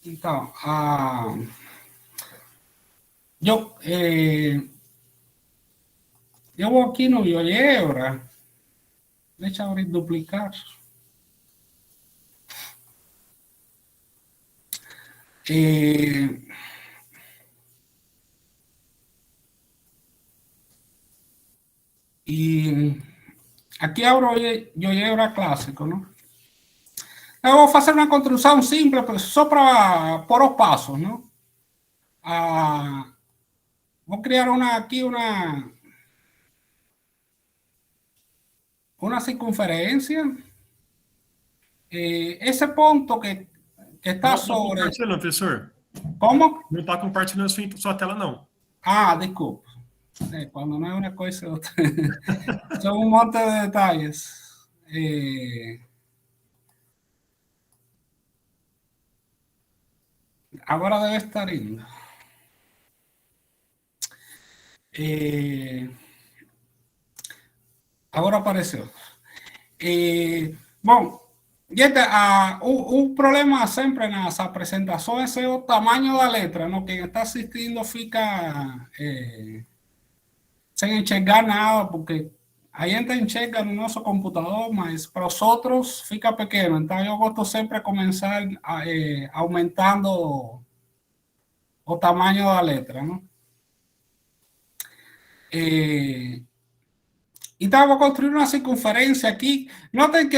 Então, eu, eu vou aqui no GeoGebra, deixa eu abrir duplicar. E aqui abro o GeoGebra clássico, não? Eu vou fazer uma construção simples, só para pôr os passos, não? Vou criar aqui uma circunferência. Esse ponto que está Não sobre... compartilhando, professor. Como? Não está compartilhando sua tela, não. Desculpa. Cuando no es una cosa, otra. Son un montón de detalles. Agora debe estar indo. Agora apareceu. Bom, um problema sempre nas apresentações é o tamanho da letra, não? Quem está assistindo fica sem enxergar nada, porque a gente enxerga no nosso computador, mas para os outros fica pequeno. Então, eu gosto sempre de começar aumentando o tamanho da letra, não? Então, vou construir uma circunferência aqui. Notem que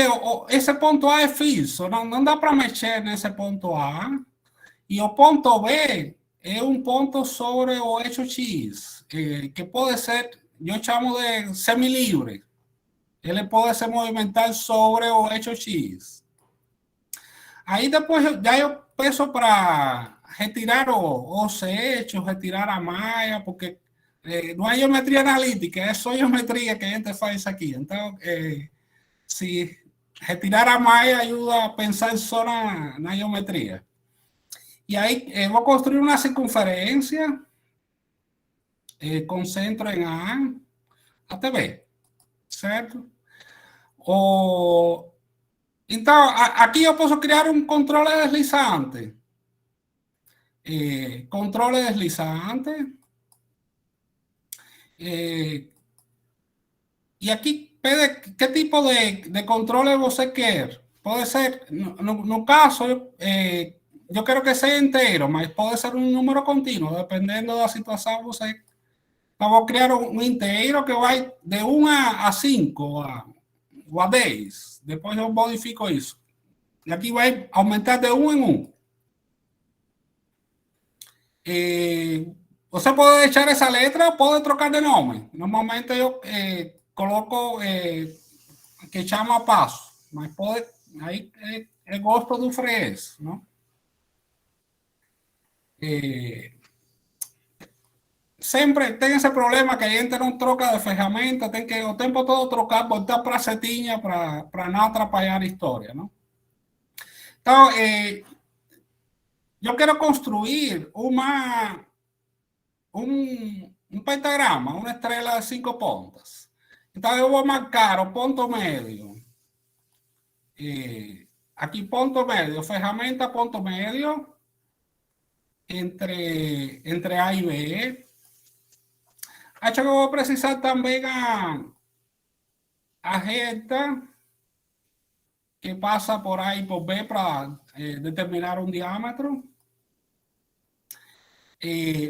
esse ponto A é fixo, não dá para mexer nesse ponto A. E o ponto B é um ponto sobre o eixo X, que pode ser, eu chamo de semilivre. Ele pode se movimentar sobre o eixo X. Aí depois já eu peço para retirar os eixos, retirar a malha, porque não é geometria analítica, é só geometria que a gente faz aqui. Então, se retirar a malha ajuda a pensar só na geometria. E aí vou construir uma circunferência com centro em A até B, certo? Então, aqui eu posso criar um controle deslizante. Controle deslizante. E aqui pede que tipo de controle você quer. Pode ser, no caso, eu quero que seja inteiro, mas pode ser um número contínuo, dependendo da situação. Você vou criar um inteiro que vai de 1 a 5 ou a 10. Depois eu modifico isso. E aqui vai aumentar de 1 em 1. Você pode deixar essa letra, pode trocar de nome. Normalmente eu coloco que chama passo, mas pode, aí é gosto do freguês, não? Sempre tem esse problema que a gente não troca de ferramenta, tem que o tempo todo trocar, botar para setinha para não atrapalhar a história, não? Então, eu quero construir um pentagrama, uma estrela de 5 pontas. Então, eu vou marcar o ponto médio. Aqui, ponto médio, ferramenta ponto médio, entre A e B. Acho que eu vou precisar também a reta que passa por A e por B para determinar um diâmetro.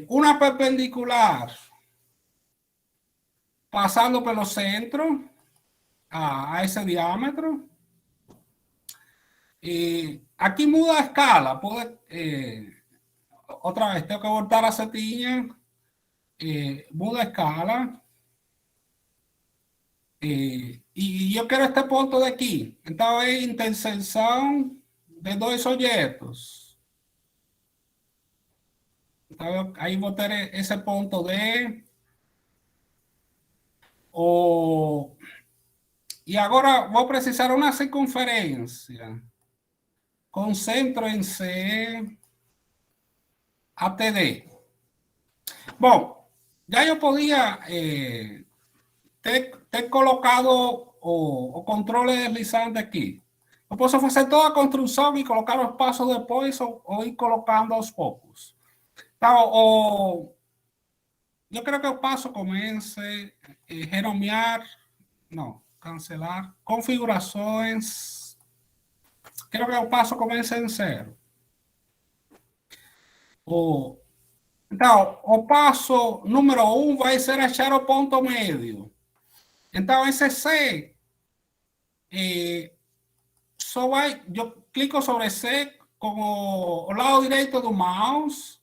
Uma perpendicular passando pelo centro a esse diâmetro. Aqui muda a escala. Outra vez, tenho que voltar a setinha. Muda a escala. E eu quero este ponto daqui. Então, é interseção de dois objetos. Então, aí vou ter esse ponto D. E agora vou precisar uma circunferência com centro em C até D. Bom, já eu podia ter colocado o controle deslizante aqui. Eu posso fazer toda a construção e colocar os passos depois ou ir colocando aos poucos. Então, eu creio que o passo comece renomear, não, cancelar, configurações. Creio que o passo comece em 0. Então, o passo número 1 vai ser achar o ponto médio. Então, esse C só vai, eu clico sobre C com o lado direito do mouse,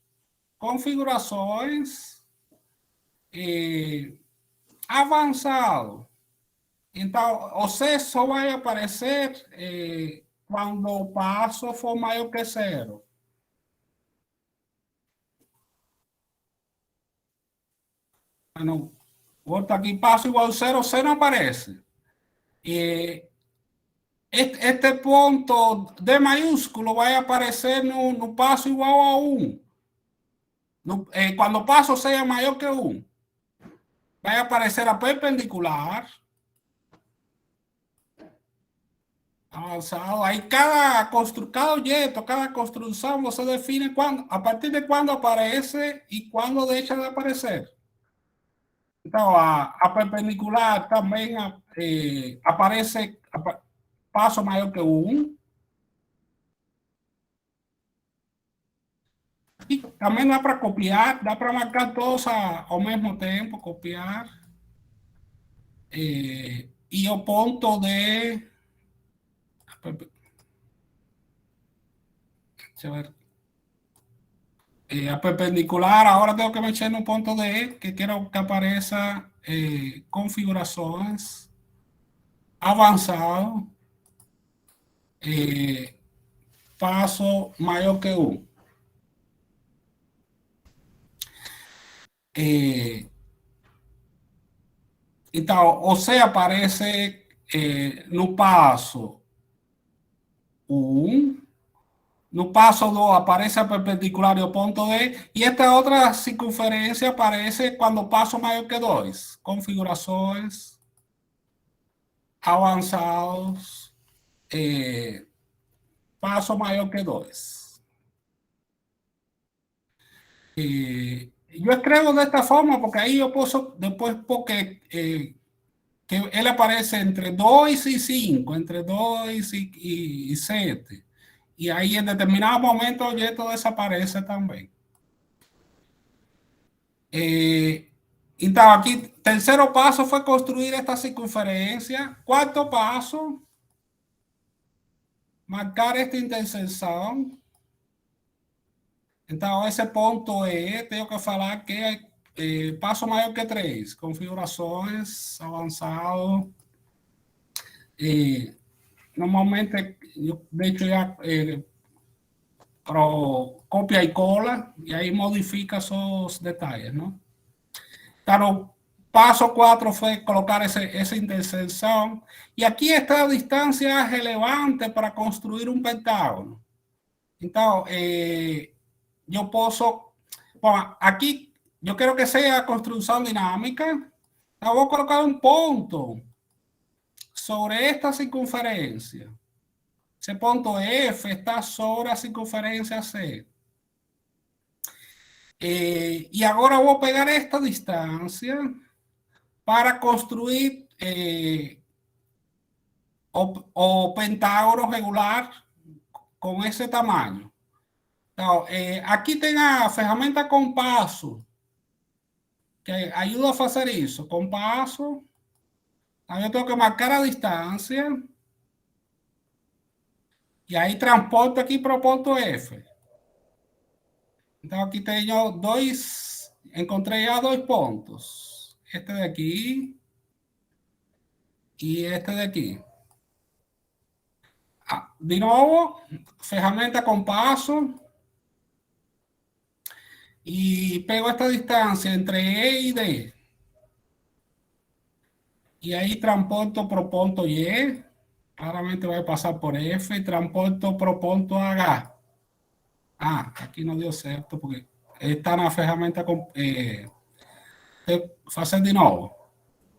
configurações, avançado. Então, o C só vai aparecer quando o passo for maior que 0. Não, outro aqui, passo igual a 0, C não aparece. Este ponto D maiúsculo vai aparecer no passo igual a 1. Quando o passo seja maior que 1, vai aparecer a perpendicular, avançado. Aí cada objeto, cada construção, você define a partir de quando aparece e quando deixa de aparecer. Então, a perpendicular também aparece passo maior que 1. E também dá para copiar, dá para marcar todos ao mesmo tempo, copiar. E o ponto de... Deixa eu ver. A perpendicular, agora tenho que mexer no ponto D, que quero que apareça configurações, avançado, passo maior que 1. Então, o C aparece no passo 1, no passo 2 aparece a perpendicular e o ponto D, e esta outra circunferência aparece quando o passo maior que 2. Configurações, avançados, passo maior que 2. Eu escrevo desta forma porque aí eu posso depois, porque que ele aparece entre 2 e 5, entre 2 e 7. E aí, em determinado momento, o objeto desaparece também. Então, aqui, terceiro passo foi construir esta circunferência. Quarto passo, marcar esta interseção. Então, esse ponto tenho que falar que é passo maior que 3. Configurações, avançado. Normalmente, eu deixo já para cópia e cola, e aí modifica os detalhes, não? Então, o passo 4 foi colocar essa interseção, e aqui está a distância relevante para construir um pentágono. Então, eu posso... Bom, aqui eu quero que seja a construção dinâmica, então vou colocar um ponto sobre esta circunferência. Esse ponto F está sobre a circunferência C. E agora vou pegar esta distância para construir o pentágono regular com esse tamanho. Então, aqui tem a ferramenta compasso, que ajuda a fazer isso. Compasso. Aí eu tenho que marcar a distância. E aí transporto aqui para o ponto F. Então, aqui tenho encontrei já 2 pontos. Este daqui e este daqui. De novo, ferramenta compasso. E pego esta distância entre E y D. Y ahí transporto pro ponto Y. Claramente vai passar por F e transporto pro ponto H. Aqui não deu certo porque está na ferramenta. Fazer de novo.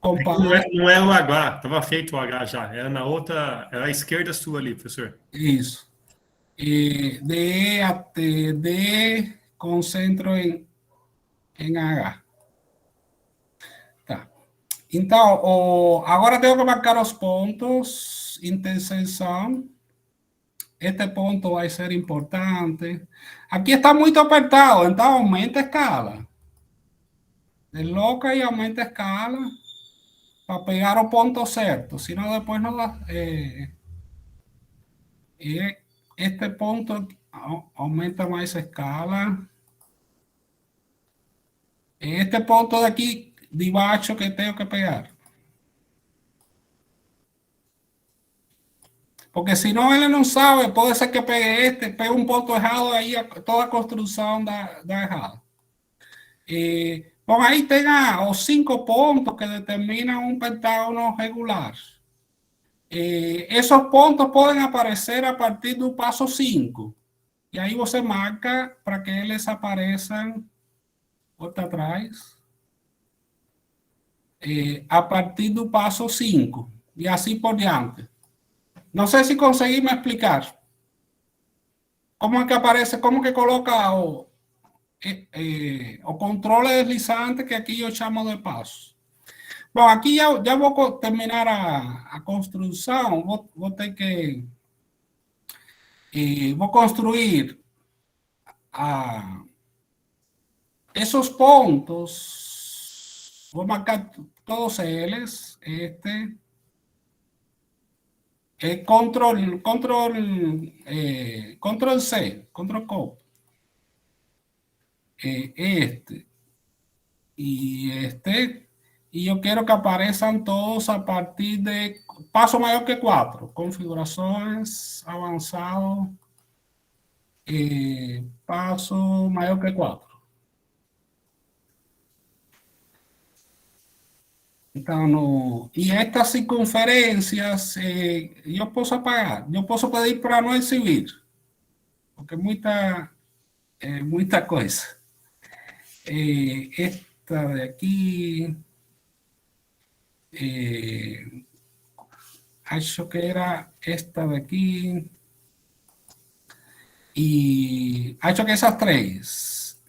Não é o H, estava feito o H já. Era na outra, era à esquerda sua ali, professor. Isso. De E até D, concentro em H. Tá. Então, agora tenho que marcar os pontos, interseção. Este ponto vai ser importante. Aqui está muito apertado, então aumenta a escala. Desloca e aumenta a escala para pegar o ponto certo, senão depois não dá. Este ponto aumenta mais a escala. Este ponto de aqui de baixo que tenho que pegar. Porque se não ele não sabe, pode ser que pegue um ponto errado, aí toda a construção dá errado. Bom, aí tem os 5 pontos que determinam um pentágono regular. Esos pontos podem aparecer a partir do passo 5. E aí você marca para que eles apareçam, volta atrás, a partir do passo 5. E assim por diante. Não sei se consegui me explicar. Como é que aparece, como que coloca o controle deslizante, que aqui eu chamo de passo. Bom, aqui já vou terminar a construção. Vou ter que... vou construir esos pontos. Vou marcar todos eles. Control C, control C. Y yo quiero que aparezcan todos a partir de paso mayor que 4, configuraciones avanzado, paso mayor que 4. Então, e estas circunferências eu posso apagar, eu posso pedir para não exibir, porque muita coisa. Esta de aqui, acho que era esta de aqui, e acho que essas três.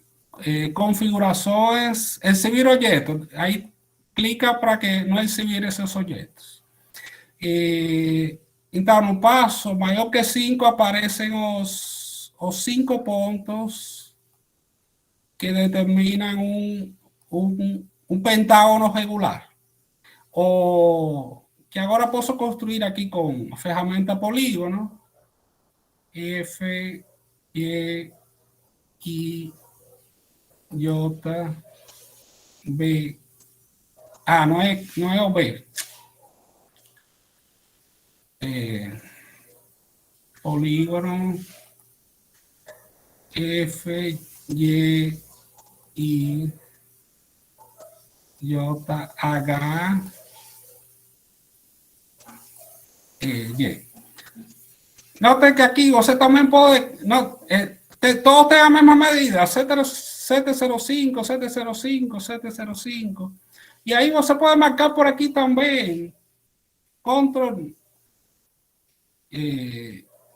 Configurações, exibir objetos, aí clica para que não exibir esses objetos. Então, no passo maior que 5 aparecem os 5 pontos que determinam um pentágono regular. Que agora posso construir aqui com a ferramenta polígono. F, E, I, J, B. Não é o B. Polígono F, Y, I, J, H, Y. Note que aquí você também pode... todos têm a mesma medida, 705, 705, 705. E aí você pode marcar por aqui também, control,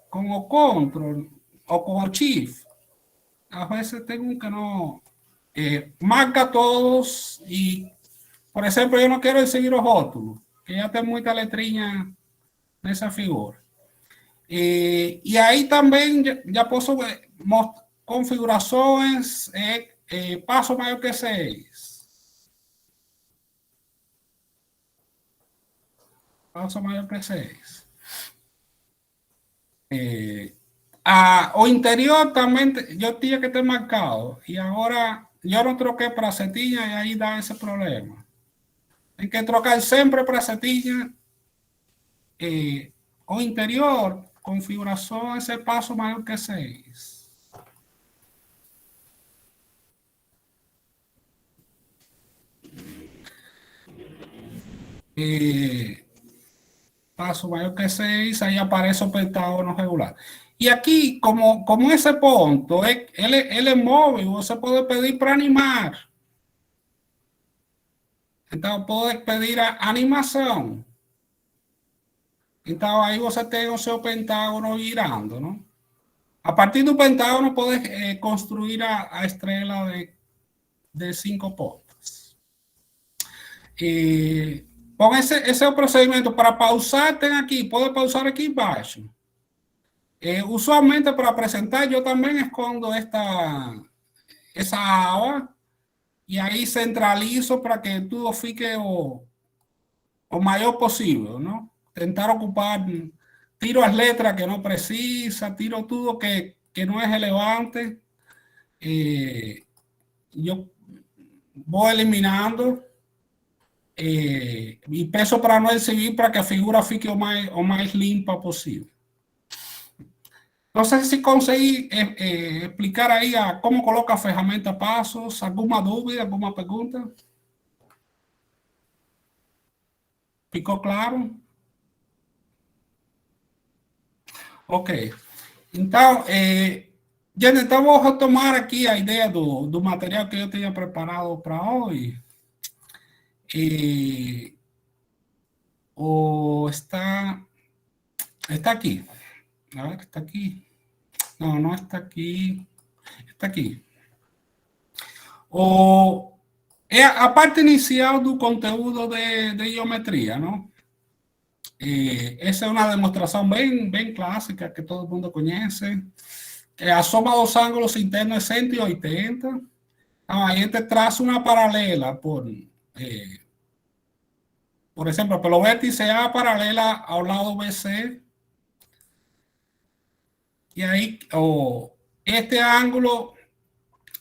com o control, ou com o shift. Às vezes tem um que não... marca todos e, por exemplo, eu não quero seguir o rótulo, que já tem muita letrinha nessa figura. E aí também já posso mostrar configurações, passo maior que 6. Passo maior que 6. O interior também eu tinha que ter marcado. E agora eu não troquei para setinha e aí dá esse problema. Tem que trocar sempre para setinha. O interior, configuração, esse passo maior que 6. Passo maior que 6, aí aparece o pentágono regular. E aqui, como esse ponto, ele é móvel, você pode pedir para animar Então, pode pedir a animação. Então, aí você tem o seu pentágono girando, não? A partir do pentágono, pode construir a estrela de 5 pontas. E, bom, esse é o procedimento. Para pausar, tem aqui, pode pausar aqui embaixo. Usualmente, para apresentar, eu também escondo essa aba e aí centralizo para que tudo fique o maior possível, não? Tentar ocupar, tiro as letras que não precisa, tiro tudo que não é relevante. Eu vou eliminando e peço para não exibir para que a figura fique o mais limpa possível. Não sei se consegui explicar aí como coloca a ferramenta passos. Alguma dúvida, alguma pergunta? Ficou claro? Ok. Então, gente, então vou retomar aqui a ideia do material que eu tinha preparado para hoje. Está aqui. A ver, está aqui. Não, não está aqui. Está aqui. É a parte inicial do conteúdo de geometria, não? Essa é uma demonstração bem clássica que todo mundo conhece. A soma dos ângulos internos é 180. Então, a gente traça uma paralela por exemplo, pelo vértice A paralela ao lado BC. Y ahí este ángulo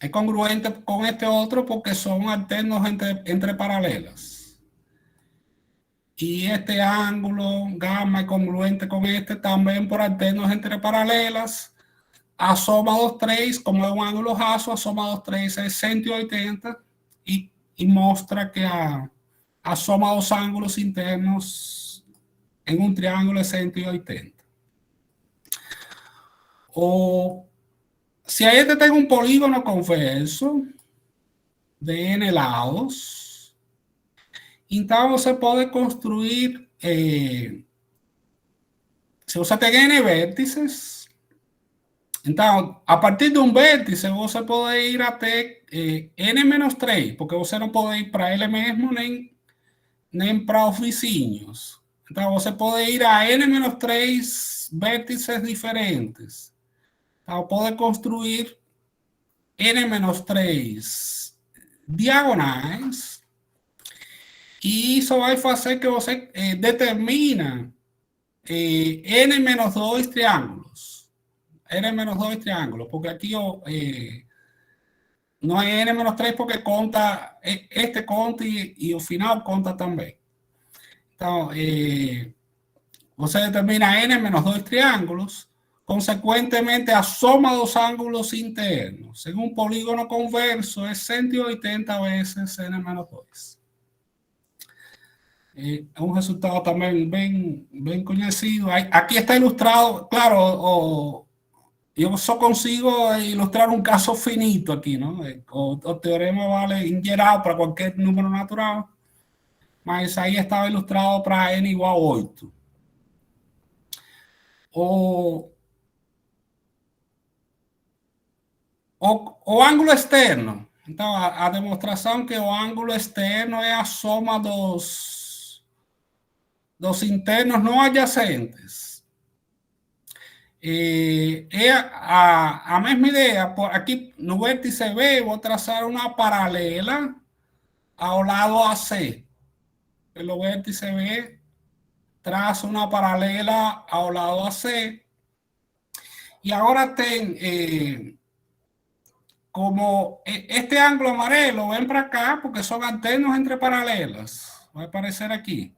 es congruente con este otro porque son alternos entre paralelas. Y este ángulo gamma es congruente con este también por alternos entre paralelas. A soma dos 3, como es un ángulo raso, a soma dos 3 es 180 y muestra que a soma dos ángulos internos en un triángulo es 180. Si ahí te tengo un polígono convexo de n lados, então você pode construir, se você tem n vértices, então, a partir de um vértice, você pode ir até n-3, porque você não pode ir para ele mesmo, nem para os vizinhos. Então, você pode ir a n-3 vértices diferentes. Então, pode construir n-3 diagonais e isso vai fazer que você determina n-2 triângulos. N-2 triângulos, porque aqui não é n-3 porque conta, este conta e o final conta também. Então, você determina n-2 triângulos. Consecuentemente, a soma dos ángulos internos en un polígono converso es 180 veces n-2. Es un resultado también bien conocido. Aquí está ilustrado, claro, yo solo consigo ilustrar un caso finito aquí, ¿no? O teorema vale en geral para cualquier número natural, mas ahí estaba ilustrado para n igual a 8. O ângulo externo. Então, a demonstração que o ângulo externo é a soma dos internos não adjacentes. É a mesma ideia. Aqui no vértice B, vou traçar uma paralela ao lado AC. Pelo vértice B, traço uma paralela ao lado AC. E agora tem... como este ángulo amarelo, ven para acá porque son alternos entre paralelas, va a aparecer aquí.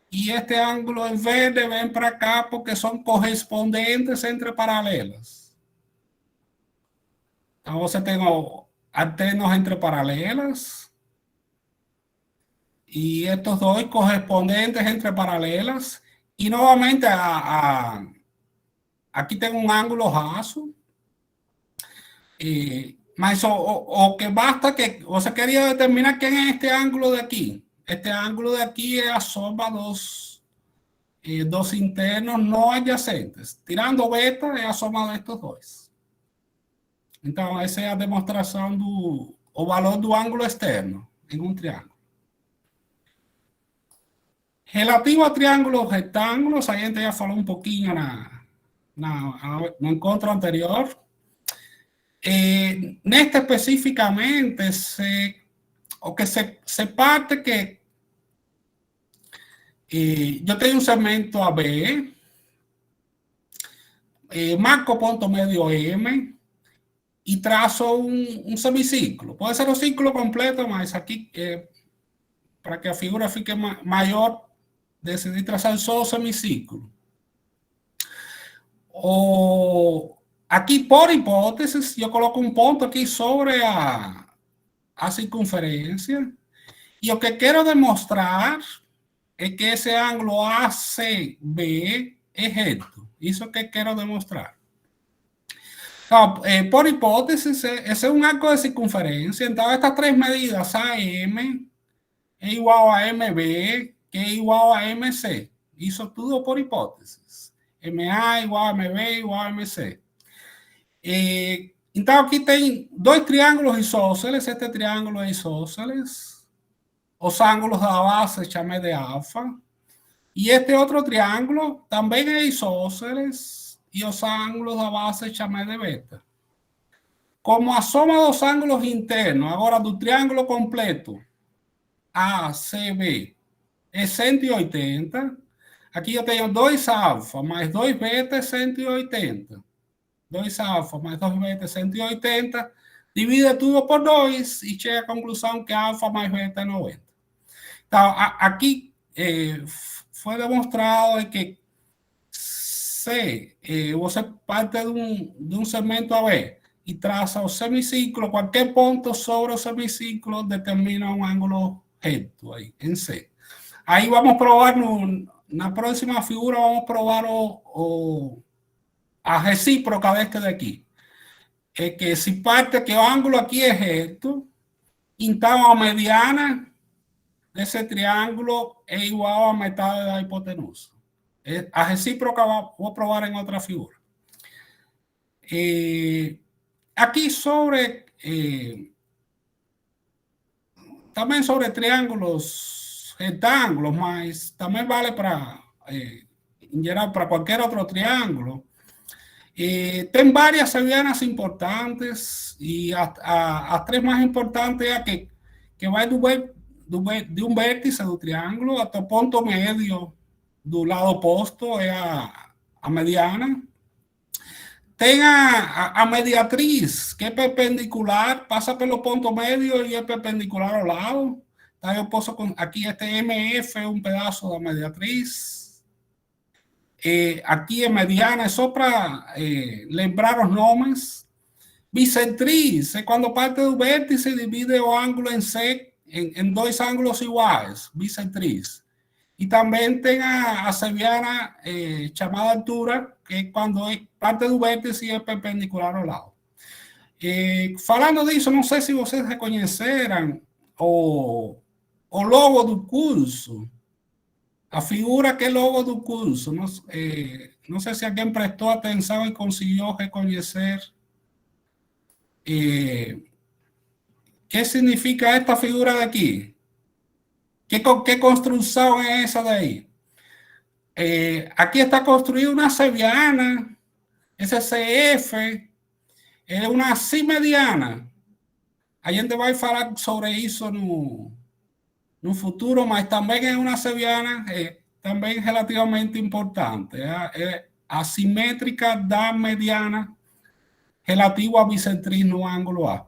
Y este ángulo en verde, ven para acá porque son correspondientes entre paralelas. Entonces tengo alternos entre paralelas y estos dos correspondientes entre paralelas. Y nuevamente aquí tengo un ángulo raso. Mas o que basta que você queria determinar quién es este ángulo de aquí. este ángulo de aquí asoma dos internos no adyacentes. Tirando beta, é a soma destes dois. Então, essa é a demonstração do valor do ângulo externo em um triângulo. Relativo a triângulos retângulos, a gente já falou um pouquinho no encontro anterior. Neste especificamente, o que se parte que eu tenho um segmento AB, marco ponto medio M e traço um semiciclo. Pode ser um ciclo completo, mas aqui, para que a figura fique maior, decidi traçar só o semiciclo. Aqui, por hipótesis, eu coloco um ponto aqui sobre a circunferência e o que quero demonstrar é que esse ângulo ACB é reto. Isso que quero demonstrar. Então, por hipótese, esse é um ângulo de circunferência. Então, estas três medidas, AM, é igual a MB, que é igual a MC. Isso tudo por hipóteses. MA igual a MB igual a MC. Então, aqui tem dois triângulos isósceles. Este triângulo é isósceles. Os ângulos da base chamei de alfa. E este outro triângulo também é isósceles. E os ângulos da base chamei de beta. Como a soma dos ângulos internos, agora do triângulo completo, ACB, é 180. Aqui eu tenho 2 alfa mais 2 beta é 180. 2 alfa mais 2 beta é 180. Divide tudo por 2 e chega à conclusão que alfa mais beta é 90. Então, aqui foi demonstrado que se você parte de um segmento AB e traça o semiciclo, qualquer ponto sobre o semiciclo determina um ângulo reto aí, em C. Aí vamos provar, na próxima figura, vamos provar a recíproca deste daqui. É que se parte que o ângulo aqui é reto, então a mediana desse triângulo é igual a metade da hipotenusa. A recíproca vou provar em outra figura. Aqui sobre... também sobre triângulos retângulos, mas também vale para, em geral, para qualquer outro triângulo. Tem várias sevianas importantes e as três mais importantes é a que vai de um vértice do triângulo até o ponto médio do lado oposto, é a mediana. Tem a mediatriz, que é perpendicular, passa pelo ponto médio e é perpendicular ao lado. Então, eu posso, aqui este MF é um pedaço da mediatriz. Aqui é mediana, é só para lembrar os nomes. Bissetriz é quando parte do vértice divide o ângulo em C em dois ângulos iguais, bissetriz. E também tem a seviana chamada altura, que é quando parte do vértice é perpendicular ao lado. Falando disso, não sei se vocês reconheceram o logo do curso, a figura que é logo do curso. Não sei se alguém prestou atenção e conseguiu reconhecer que significa esta figura daqui. Que construção é essa daí? Aqui está construída uma seviana. Esse CF é uma simediana. A gente vai falar sobre isso no futuro, mas também é uma seviana também relativamente importante. É a simétrica da mediana relativa à bissetriz no ângulo A.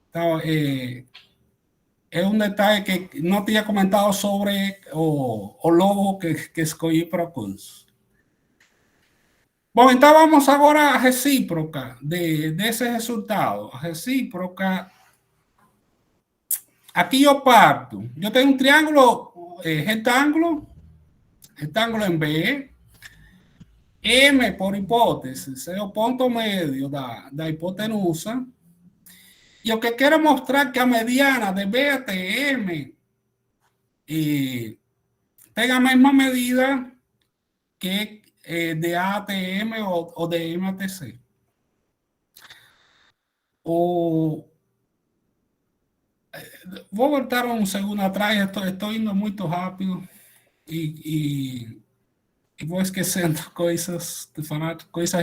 Então, é um detalhe que não tinha comentado sobre o logo que escolhi para o curso. Bom, então vamos agora à recíproca desse resultado. A recíproca, aqui eu parto. Eu tenho um triângulo retângulo em B. M, por hipótese, é o ponto médio da hipotenusa. E o que quero mostrar que a mediana de B até M tenga la misma medida que de ATM o de MATC. Voy a voltar un segundo atrás, estoy yendo muy rápido y voy esquecendo coisas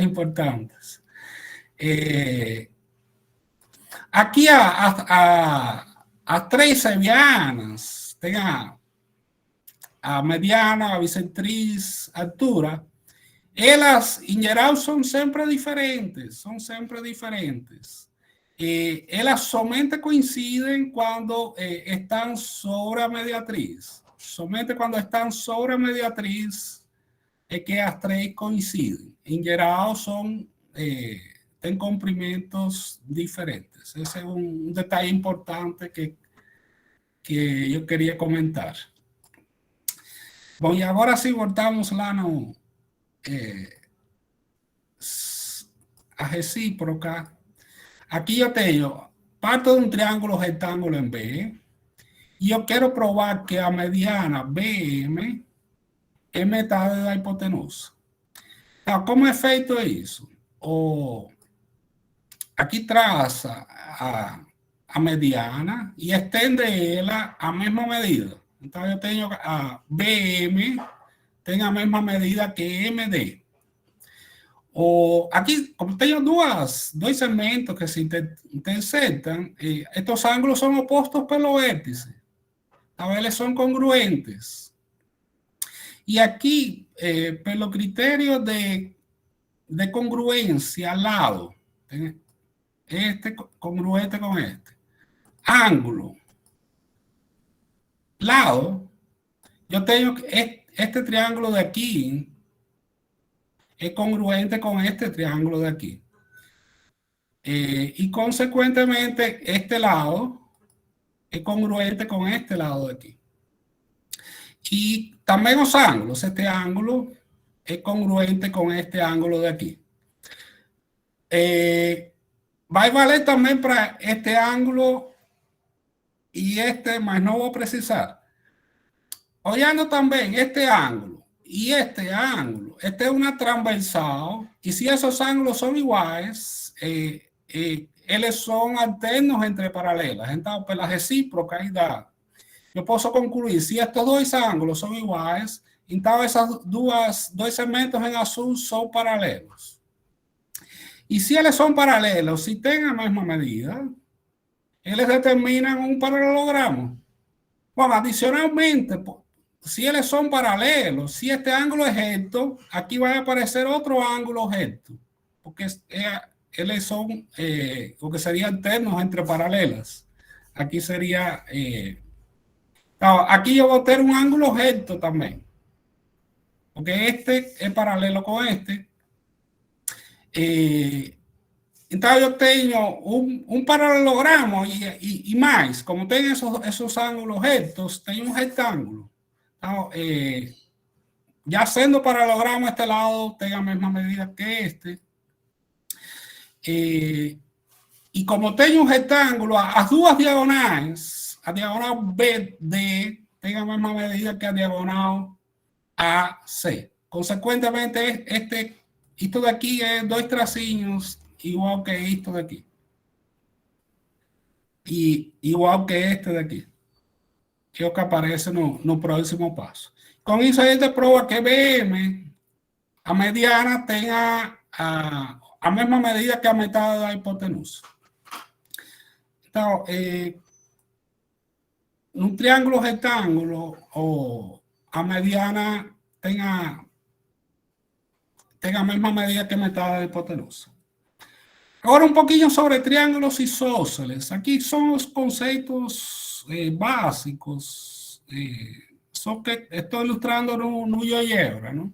importantes. Aqui as três sevianas, tem a mediana, a bicentriz, a altura, elas, em geral, são sempre diferentes, elas somente coincidem quando estão sobre a mediatriz. Somente quando estão sobre a mediatriz é que as três coincidem. Em geral, têm comprimentos diferentes. Esse é um detalhe importante que eu queria comentar. Bom, e agora sim, voltamos lá no a recíproca. Aqui eu tenho parte de um triângulo retângulo em B e eu quero provar que a mediana BM é metade da hipotenusa. Então, como é feito isso? Aqui traça a mediana e estende ela a mesma medida. Então, eu tenho a BM tem a mesma medida que MD. Aqui, como tenho dois segmentos que se interceptam, estes ângulos são opostos pelo vértice. Então, eles são congruentes. E aqui, pelo critério de congruência al lado, este congruente com este, ângulo, lado, eu tenho este triângulo de aqui é congruente com este triângulo de aqui. E, consequentemente, este lado é congruente com este lado de aqui. E também os ângulos. Este ângulo é congruente com este ângulo de aqui. Vai valer também para este ângulo e este, mas não vou precisar. Olhando também este ângulo e este ângulo, este é uma transversal, e se esses ângulos são iguais, eles são alternos entre paralelas. Então, pela recíproca, eu posso concluir, se estes dois ângulos são iguais, então esses dois segmentos em azul são paralelos. E se eles são paralelos, se têm a mesma medida, eles determinam um paralelogramo. Bom, adicionalmente, se eles são paralelos, se este ângulo é reto, aqui vai aparecer outro ângulo reto, porque eles são o que seria alternos entre paralelas. Aqui seria... então, aqui eu vou ter um ângulo reto também, porque este é paralelo com este. Então, eu tenho um paralelogramo e mais, como tem esses ângulos retos, tem um retângulo. Então, já sendo paralelogramo, este lado tem a mesma medida que este. E como tem um retângulo, as duas diagonais, a diagonal BD tem a mesma medida que a diagonal AC. Consequentemente, isto daqui é dois tracinhos igual que isto daqui. E igual que este daqui. Que é o que aparece no próximo passo. Com isso, a gente prova que BM, a mediana, tem a mesma medida que a metade da hipotenusa. Então, num triângulo retângulo, a mediana tem a mesma medida que a metade da hipotenusa. Agora, um pouquinho sobre triângulos isósceles. Aqui são os conceitos básicos, só que estou ilustrando no GeoGebra, não?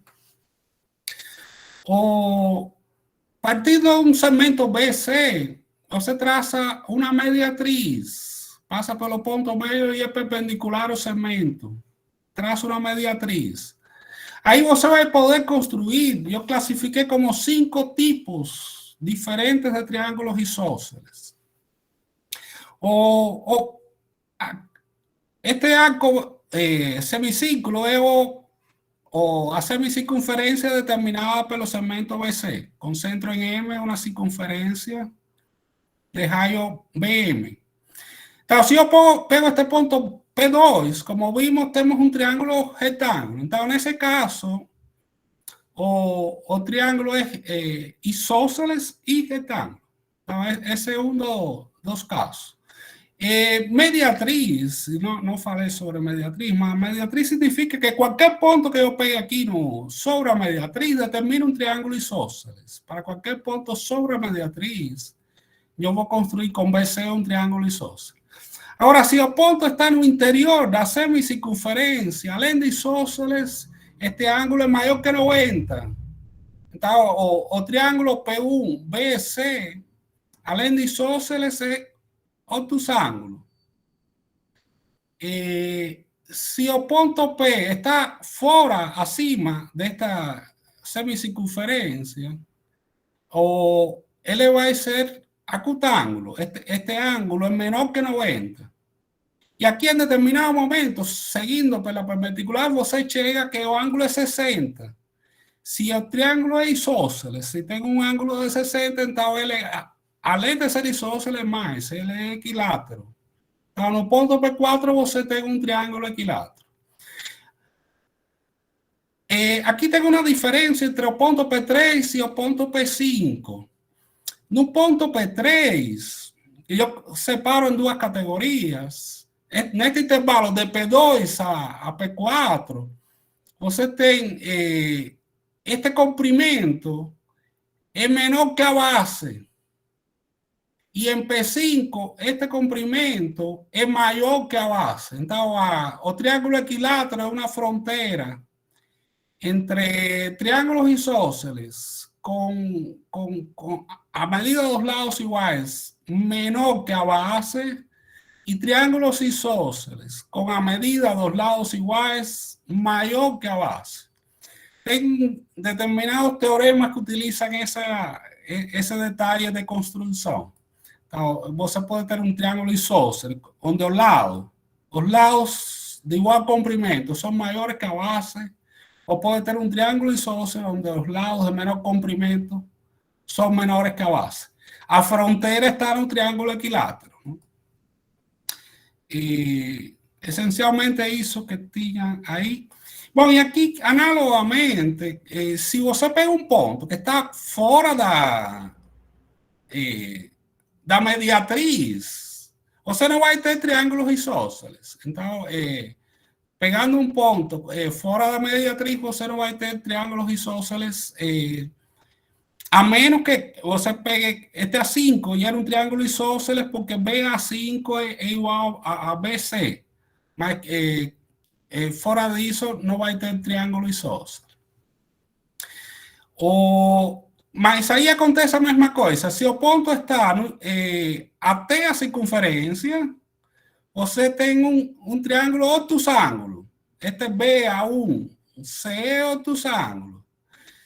Partindo de um segmento BC, você traça uma mediatriz, passa pelo ponto meio e é perpendicular ao segmento, traça uma mediatriz. Aí você vai poder construir, eu classifiquei como 5 tipos diferentes de triângulos isósceles. Este arco semicírculo es o a semicircunferencia determinada por los segmentos BC, con centro en M, una circunferencia de rayo BM. Entonces, si yo pego este punto P2, como vimos, tenemos un triángulo rectángulo. Entonces, en ese caso, o triángulo es isósceles y rectángulo. Entonces, ese es uno de dos casos. Mediatriz, no falé sobre mediatriz, mas mediatriz significa que cualquier punto que yo pegue aquí no, sobre mediatriz determina un triángulo isósceles. Para cualquier punto sobre mediatriz, yo voy a construir con BC un triángulo isósceles. Ahora, si el punto está en el interior de la semicircunferencia, além de isósceles, este ángulo es mayor que 90. Entonces, o triángulo P1, BC, além de isósceles, es otros ángulos. Si el punto P está fuera, acima de esta semicircunferencia, o él va a ser acutángulo. Este ángulo es menor que 90. Y aquí en determinado momento, siguiendo por la perpendicular, você llega que el ángulo es 60. Si el triángulo es isósceles, si tengo un ángulo de 60, entonces él, além de ser isósceles más, él es equilátero. Entonces, no punto P4 você tem un triángulo equilátero. Aquí tengo una diferencia entre el punto P3 y el punto P5. No punto P3, que yo separo en dos categorías, en este intervalo de P2 a P4, você tem este comprimento es menor que a base. Y en P5, este comprimento es mayor que a base. Entonces, el triángulo equilátero es una frontera entre triángulos isósceles a medida de los lados iguales menor que a base y triángulos isósceles con a medida de los lados iguales mayor que a base. Hay determinados teoremas que utilizan ese detalle de construcción. Entonces, você puede tener un triángulo isósceles donde los lados de igual comprimento son mayores que a base, o puede tener un triángulo isósceles donde los lados de menor comprimento son menores que a base. A frontera está un triángulo equilátero, ¿no? Y esencialmente eso que tengan ahí. Bueno, y aquí, análogamente, si você pega un punto que está fuera da mediatriz, você não vai ter triângulos isósceles. Então, pegando um ponto fora da mediatriz, você não vai ter triângulos isósceles, a menos que você pegue este A5 e era um triângulo isósceles porque BA5 é igual a BC. Mas fora disso, não vai ter triângulo isósceles. Mas aí acontece a mesma coisa. Se o ponto está até a circunferência, você tem um triângulo obtusângulo. Este é BA1, C é obtusângulo.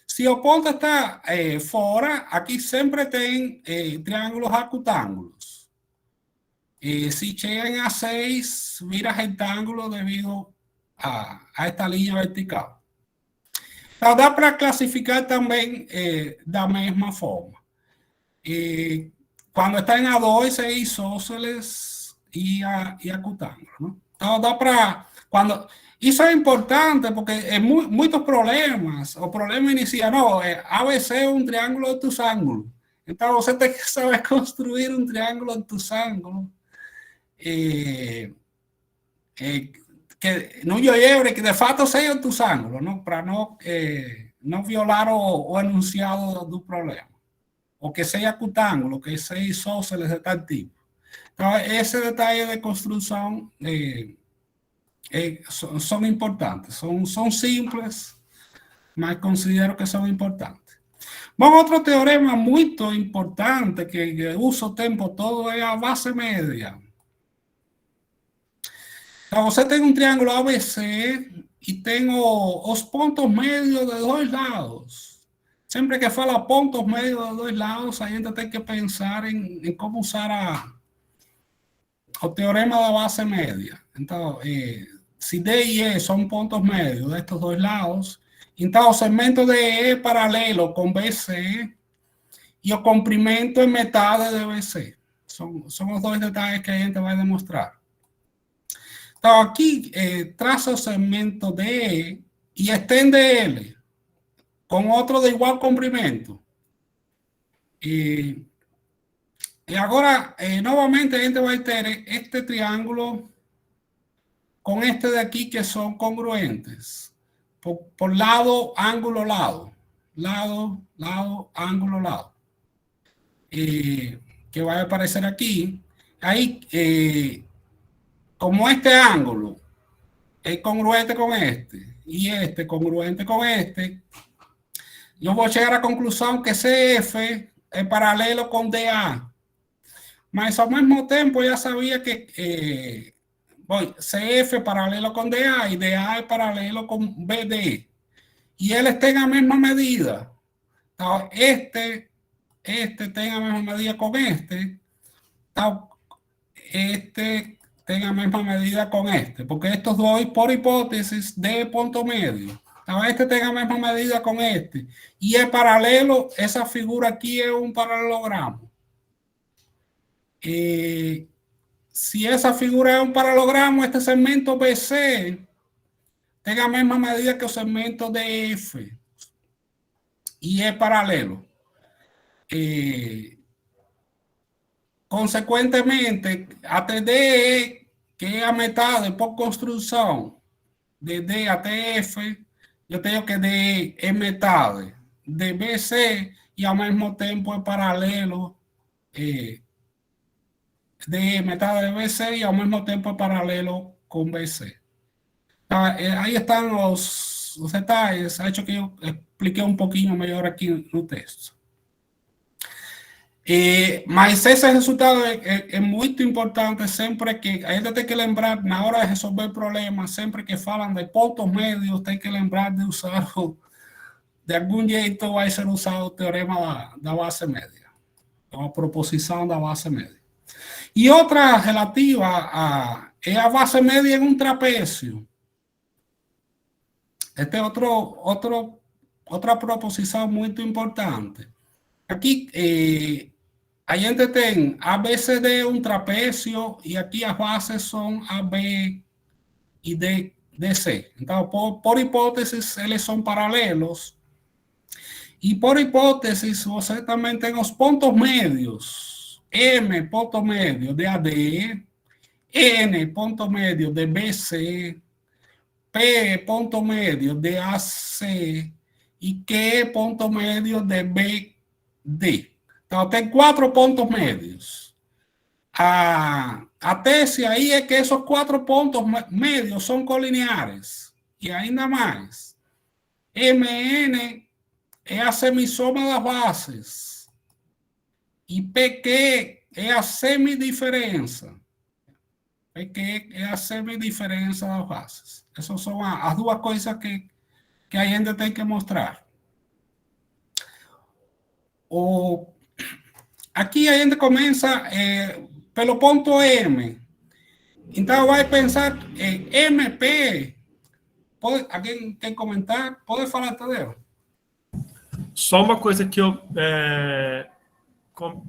Se o ponto está fora, aqui sempre tem triângulos acutângulos. Se chegam a 6, vira retângulo devido a esta linha vertical. Então, dá para classificar também da mesma forma. Quando está em A2, é isósceles e acutângulo, ¿no? Então, dá para... Isso é importante porque em muitos problemas, o problema inicia, não, ABC é um triângulo obtusângulo. Então, você tem que saber construir um triângulo obtusângulo que no GeoGebra, que de fato seja obtusângulo, ¿no? Para não violar o enunciado do problema. O que seja acutângulo, que seja isósceles de tal tipo. Então, esse detalhe de construção são importantes. São simples, mas considero que são importantes. Bom, outro teorema muito importante que uso o tempo todo é a base média. Então, você tem um triângulo ABC e tem os pontos médios de dois lados. Sempre que fala pontos médios de dois lados, a gente tem que pensar em como usar o teorema da base média. Então, si D y E son puntos medios de estos dos lados, então o segmento de E é paralelo com BC e o comprimento é metade de BC. São os dois detalhes que a gente vai demonstrar. Então, aqui traça o segmento DE e estende ele com outro de igual comprimento. E agora, novamente, a gente vai ter este triângulo com este de aqui que são congruentes. Por lado, ángulo, lado. Lado, lado, ángulo, lado. Que vai aparecer aqui. Aí, como este ángulo es congruente con este y este congruente con este, yo voy a llegar a la conclusión que CF es paralelo con DA. Mas al mismo tiempo ya sabía que CF paralelo con DA y DA es paralelo con BD. Y él está en la misma medida. Este tenga la misma medida con este. Este tenga la misma medida con este, porque estos dos, por hipótesis, de punto medio. Este tenga la misma medida con este. Y es paralelo, esa figura aquí es un paralelogramo. Si esa figura es un paralelogramo, este segmento BC tenga la misma medida que el segmento DF. Y es paralelo. Consequentemente, até DE, que é a metade por construção, de D até F, eu tenho que DE é metade de BC e ao mesmo tempo é paralelo, DE metade de BC e ao mesmo tempo é paralelo com BC. Aí estão os detalhes, acho que eu expliquei um pouquinho melhor aqui no texto. Mas esse resultado é muito importante sempre que a gente tem que lembrar, na hora de resolver problemas, sempre que falam de pontos médios, tem que lembrar de usar, de algum jeito vai ser usado o teorema da base média, a proposição da base média. E outra relativa é a base média em um trapézio. Esta é outra proposição muito importante. Aqui, a gente tem ABCD um trapézio e aqui as bases são AB e DC. Então, por hipótesis, eles são paralelos. E por hipótesis, você também tem os pontos médios. M, ponto médio de AD, N, ponto médio de BC, P, ponto médio de AC e Q, ponto médio de BD. Então, tem 4 pontos médios. A tese aí é que esses 4 pontos médios são colineares. E ainda mais. MN é a semissoma das bases. E PQ é a semidiferença. PQ é a semidiferença das bases. Essas são as duas coisas que a gente tem que mostrar. Aqui a gente começa pelo ponto M. Então, vai pensar em MP. Alguém quer comentar? Pode falar, Tadeu. Só uma coisa que eu...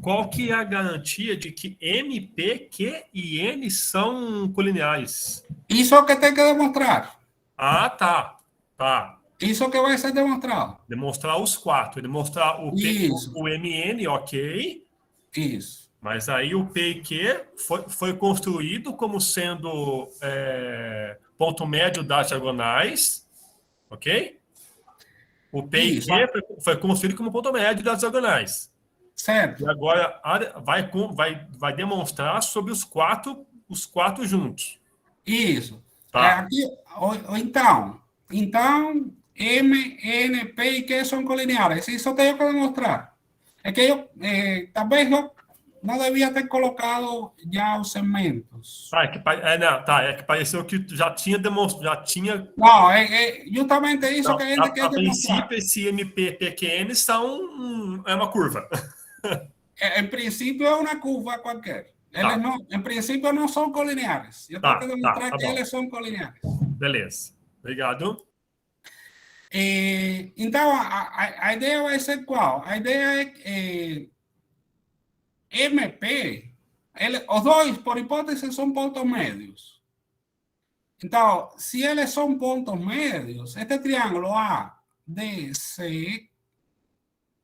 qual que é a garantia de que MP, Q e N são colineares? Isso é o que tem que demonstrar. Ah, tá. Isso que vai ser demonstrado. Demonstrar os 4. Demonstrar o P, o MN, ok. Isso. Mas aí o P e Q foi construído como sendo ponto médio das diagonais, ok? O P e Q foi construído como ponto médio das diagonais. Certo. E agora vai demonstrar sobre os quatro juntos. Isso. Tá. Aqui, então, M, N, P e Q são colineares. Isso eu tenho que demonstrar. É que eu, talvez não devia ter colocado já os segmentos. É que pareceu que já tinha demonstrado, Não, é justamente isso que a gente quer demonstrar. A princípio, esse MP, PQN é uma curva. Em princípio, é uma curva qualquer. Eles não, em princípio, não são colineares. Eu tenho que demonstrar que eles são colineares. Beleza. Obrigado. Então, a ideia vai ser qual? A ideia é que MP, os dois, por hipótese, são pontos médios. Então, se eles são pontos médios, este triângulo ADC,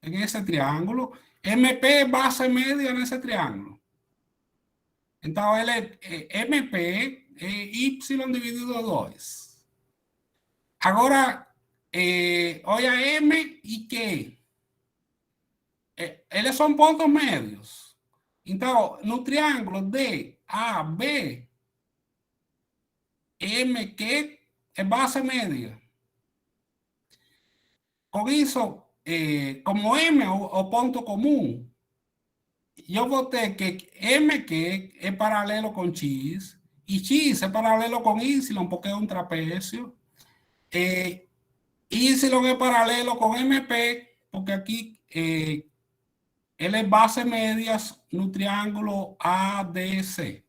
en ese triángulo, MP es base media en ese triángulo. Entonces, MP es Y dividido 2. Ahora, oye, M y Q. Eles son puntos medios. Entonces, no triángulo DAB, MQ es base media. Con eso, como M o punto común, yo voté que M que es paralelo con X y X es paralelo con Y porque es un trapecio. Y es paralelo con MP porque aquí él es base medias en un triángulo ADC.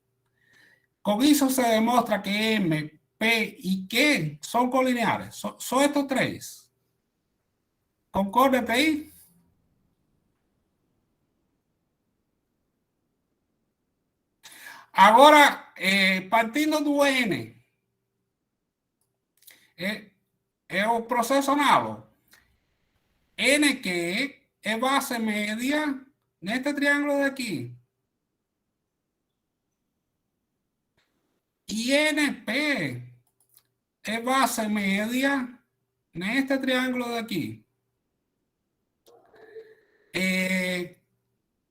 Con eso se demuestra que M, P y Q son colineares. Son estos tres. Concórdate aí? Agora, partindo do N, é o processo análogo. N que é base média neste triângulo daqui. E NP é base média neste triângulo daqui.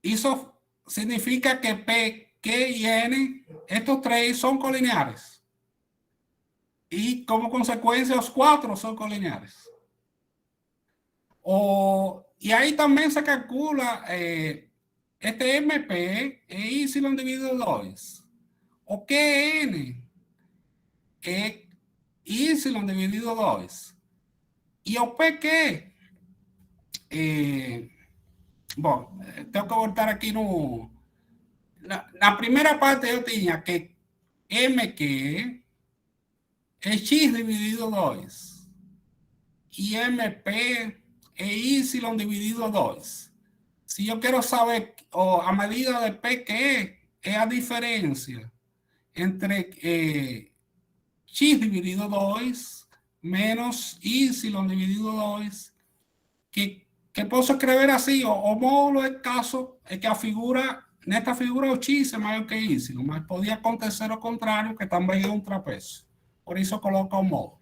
Eso significa que P, Q y N, estos tres son colineares. Y como consecuencia, los cuatro son colineares. Y ahí también se calcula este MP es Y dividido 2. O QN es Y dividido 2. Y o PQ bom, tengo que voltar aqui no... Na primeira parte eu tinha que MQ é X dividido 2 e MP é Y dividido 2. Se eu quero saber a medida de PQ, é a diferença entre X dividido 2 menos Y dividido 2, que posso escrever assim, o módulo del caso é que a figura, nesta figura o X é maior que Y, mas podia acontecer o contrário, que também é um trapézio. Por isso coloca o módulo.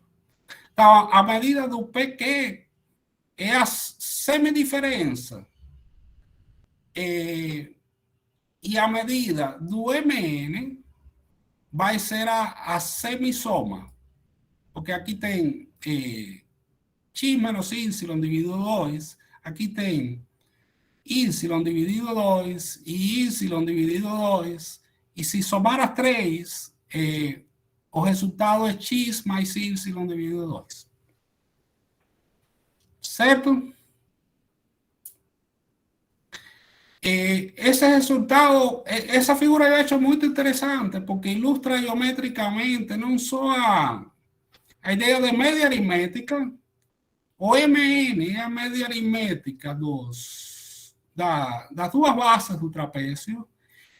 Então, a medida do PQ é a semidiferença. E a medida do MN vai ser a semissoma. Porque aqui tem X menos Y dividido 2, aqui tem Y dividido 2 e Y dividido 2, e se somar as três, o resultado é X mais Y dividido 2. Certo? Esse resultado, essa figura eu acho muito interessante, porque ilustra geometricamente não só a ideia de média aritmética. O MN é a média aritmética das duas bases do trapézio,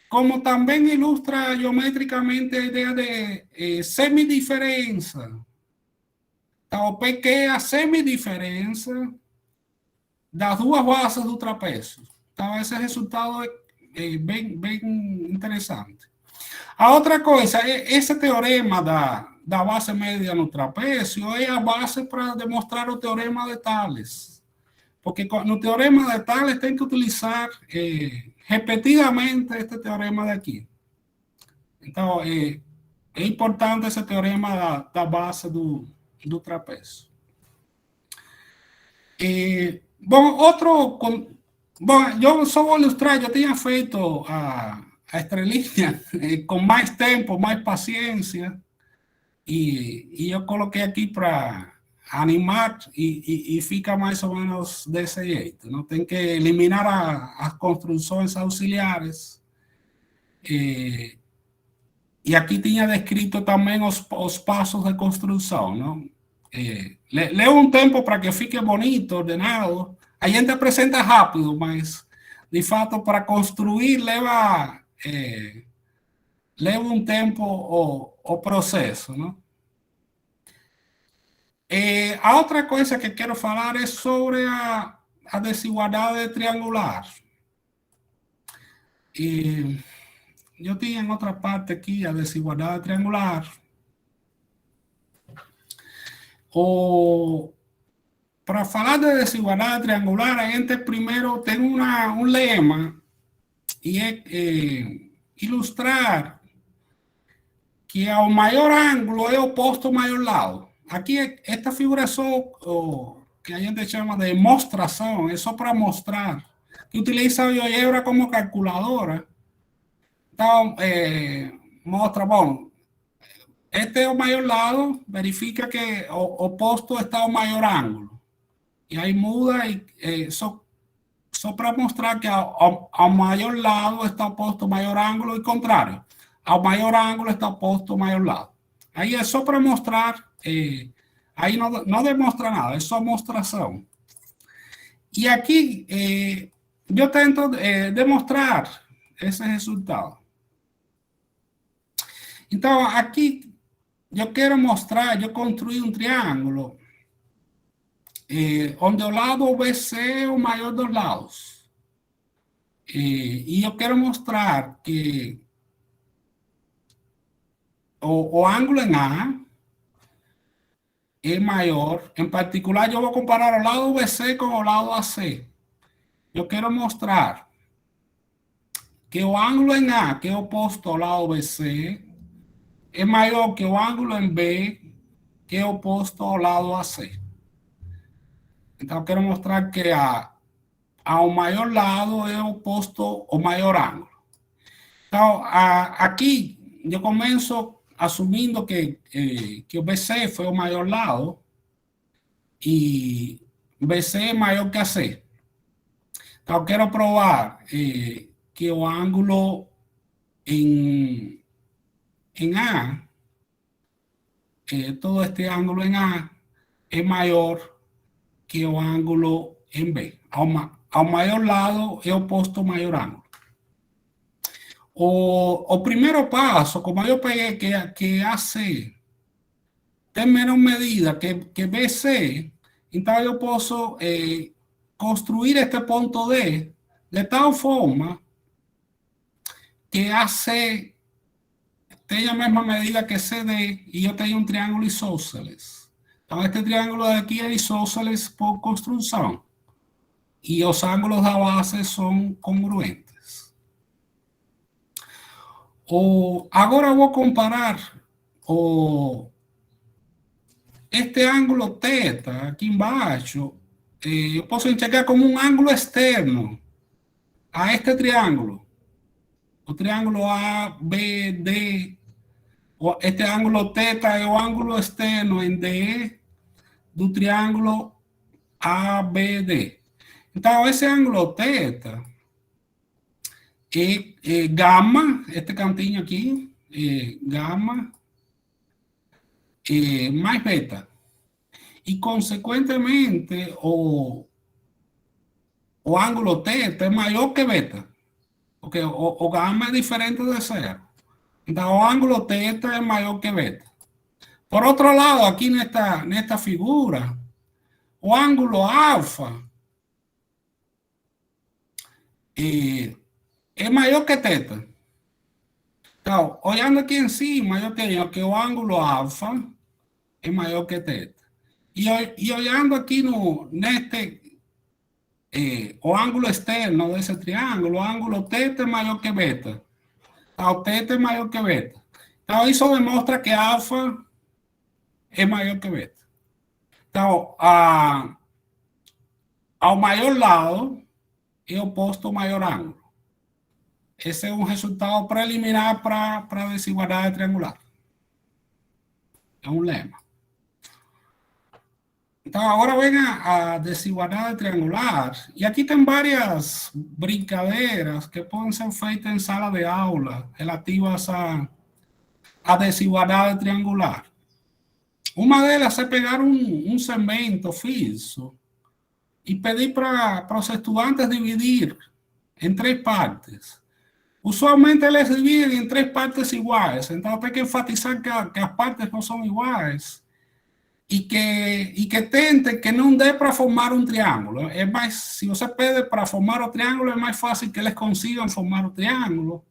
como também ilustra geometricamente a ideia de semidiferença. Então, o PQ é a semidiferença das duas bases do trapézio. Então, esse resultado é bem interessante. A outra coisa, esse teorema da base média no trapézio é a base para demonstrar o teorema de Tales. Porque no teorema de Tales tem que utilizar repetidamente este teorema daqui. Então, é importante esse teorema da base do trapézio. Bom, eu só vou ilustrar, eu tinha feito a estrelinha com mais tempo, mais paciência, e eu coloquei aqui para animar e fica mais ou menos desse jeito. Não tem que eliminar as construções auxiliares. E aqui tinha descrito também os passos de construção, não? Leva um tempo para que fique bonito, ordenado. A gente apresenta rápido, mas, de fato, para construir leva um tempo o processo, não? A outra coisa que quero falar é sobre a desigualdade triangular. Eu tinha em outra parte aqui a desigualdade triangular. Para falar de desigualdade triangular, a gente primeiro tem um lema, e é ilustrar que ao maior ângulo é oposto ao maior lado. Aqui, esta figura é só o que a gente chama de mostração, é só para mostrar, que utiliza a GeoGebra como calculadora. Então, mostra, bom, este é o maior lado, verifica que o oposto está ao maior ângulo. E aí muda, só para mostrar que ao maior lado está oposto ao maior ângulo e contrário. Ao maior ângulo está oposto ao maior lado. Aí é só para mostrar, aí não demonstra nada, é só mostração. E aqui eu tento demonstrar esse resultado. Então, aqui eu quero mostrar, eu construí um triângulo onde o lado BC é o maior dos lados. E eu quero mostrar que o ângulo em A é maior. Em particular, eu vou comparar o lado BC com o lado AC. Eu quero mostrar que o ângulo em A, que é oposto ao lado BC, é maior que o ângulo em B, que é oposto ao lado AC. Então, eu quero mostrar que ao maior lado é oposto ao maior ângulo. Então, aqui eu começo assumindo que o BC foi o maior lado e BC é maior que AC. Então, eu quero provar que o ângulo em A, todo este ângulo em A, é maior que o ângulo em B. Ao maior lado é oposto ao maior ângulo. O primeiro passo, como eu peguei que AC tem menos medida que BC, então eu posso construir este ponto D de tal forma que AC tenha a mesma medida que CD e eu tenho um triângulo isósceles. Então, este triângulo aqui é isósceles por construção. E os ângulos da base são congruentes. Agora eu vou comparar este ângulo θ aqui embaixo. Eu posso enxergar como um ângulo externo a este triângulo. O triângulo ABD. Este ângulo θ é o ângulo externo em D do triângulo ABD. Então, esse ângulo θ é gama, este cantinho aqui, gama, mais beta. E, consequentemente, o ângulo θ é maior que beta, porque o gama é diferente de zero. Então, o ângulo θ é maior que beta. Por outro lado, aqui nesta figura, o ângulo alfa é maior que θ. Então, olhando aqui em cima, eu tenho que o ângulo alfa é maior que θ. E olhando aqui o ângulo externo desse triângulo, o ângulo θ é maior que beta. Então, θ é maior que beta. Então, isso demonstra que alfa é maior que beta. Então, ao maior lado é oposto ao maior ângulo. Esse é um resultado preliminar para a desigualdade triangular. É um lema. Então, agora vem a desigualdade triangular. E aqui tem várias brincadeiras que podem ser feitas em sala de aula relativas a desigualdade triangular. Uma delas é pegar um segmento fixo e pedir para os estudantes dividir em 3 partes. Usualmente eles dividen em 3 partes iguais, então tem que enfatizar que as partes não são iguais e que tentem que não dê para formar um triângulo. É mais, se você pede para formar o triângulo, é mais fácil que eles consigam formar o triângulo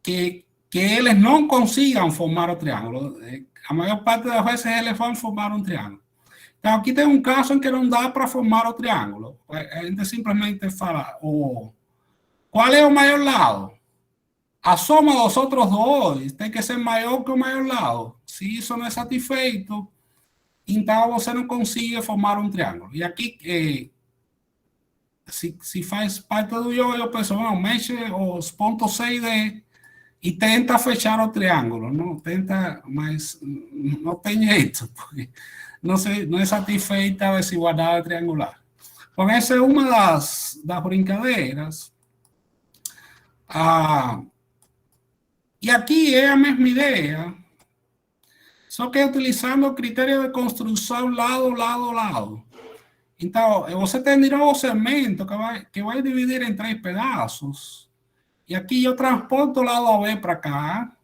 que eles não consigam formar o triângulo. A maior parte das vezes eles vão formar um triângulo. Então, aqui tem um caso em que não dá para formar o triângulo. A gente simplesmente fala, qual é o maior lado? A soma dos outros dois tem que ser maior que o maior lado. Se isso não é satisfeito, então você não consegue formar um triângulo. E aqui, se faz parte do jogo, eu penso, não, mexe os pontos C e D e tenta fechar o triângulo. Não tenta, mas não tem jeito, porque não é satisfeita a desigualdade triangular. Bom, essa é uma das brincadeiras. E aqui é a mesma ideia, só que utilizando o critério de construção lado, lado, lado. Então, você tem de novo o segmento que vai dividir em 3 pedaços. E aqui eu transporto o lado AB para cá.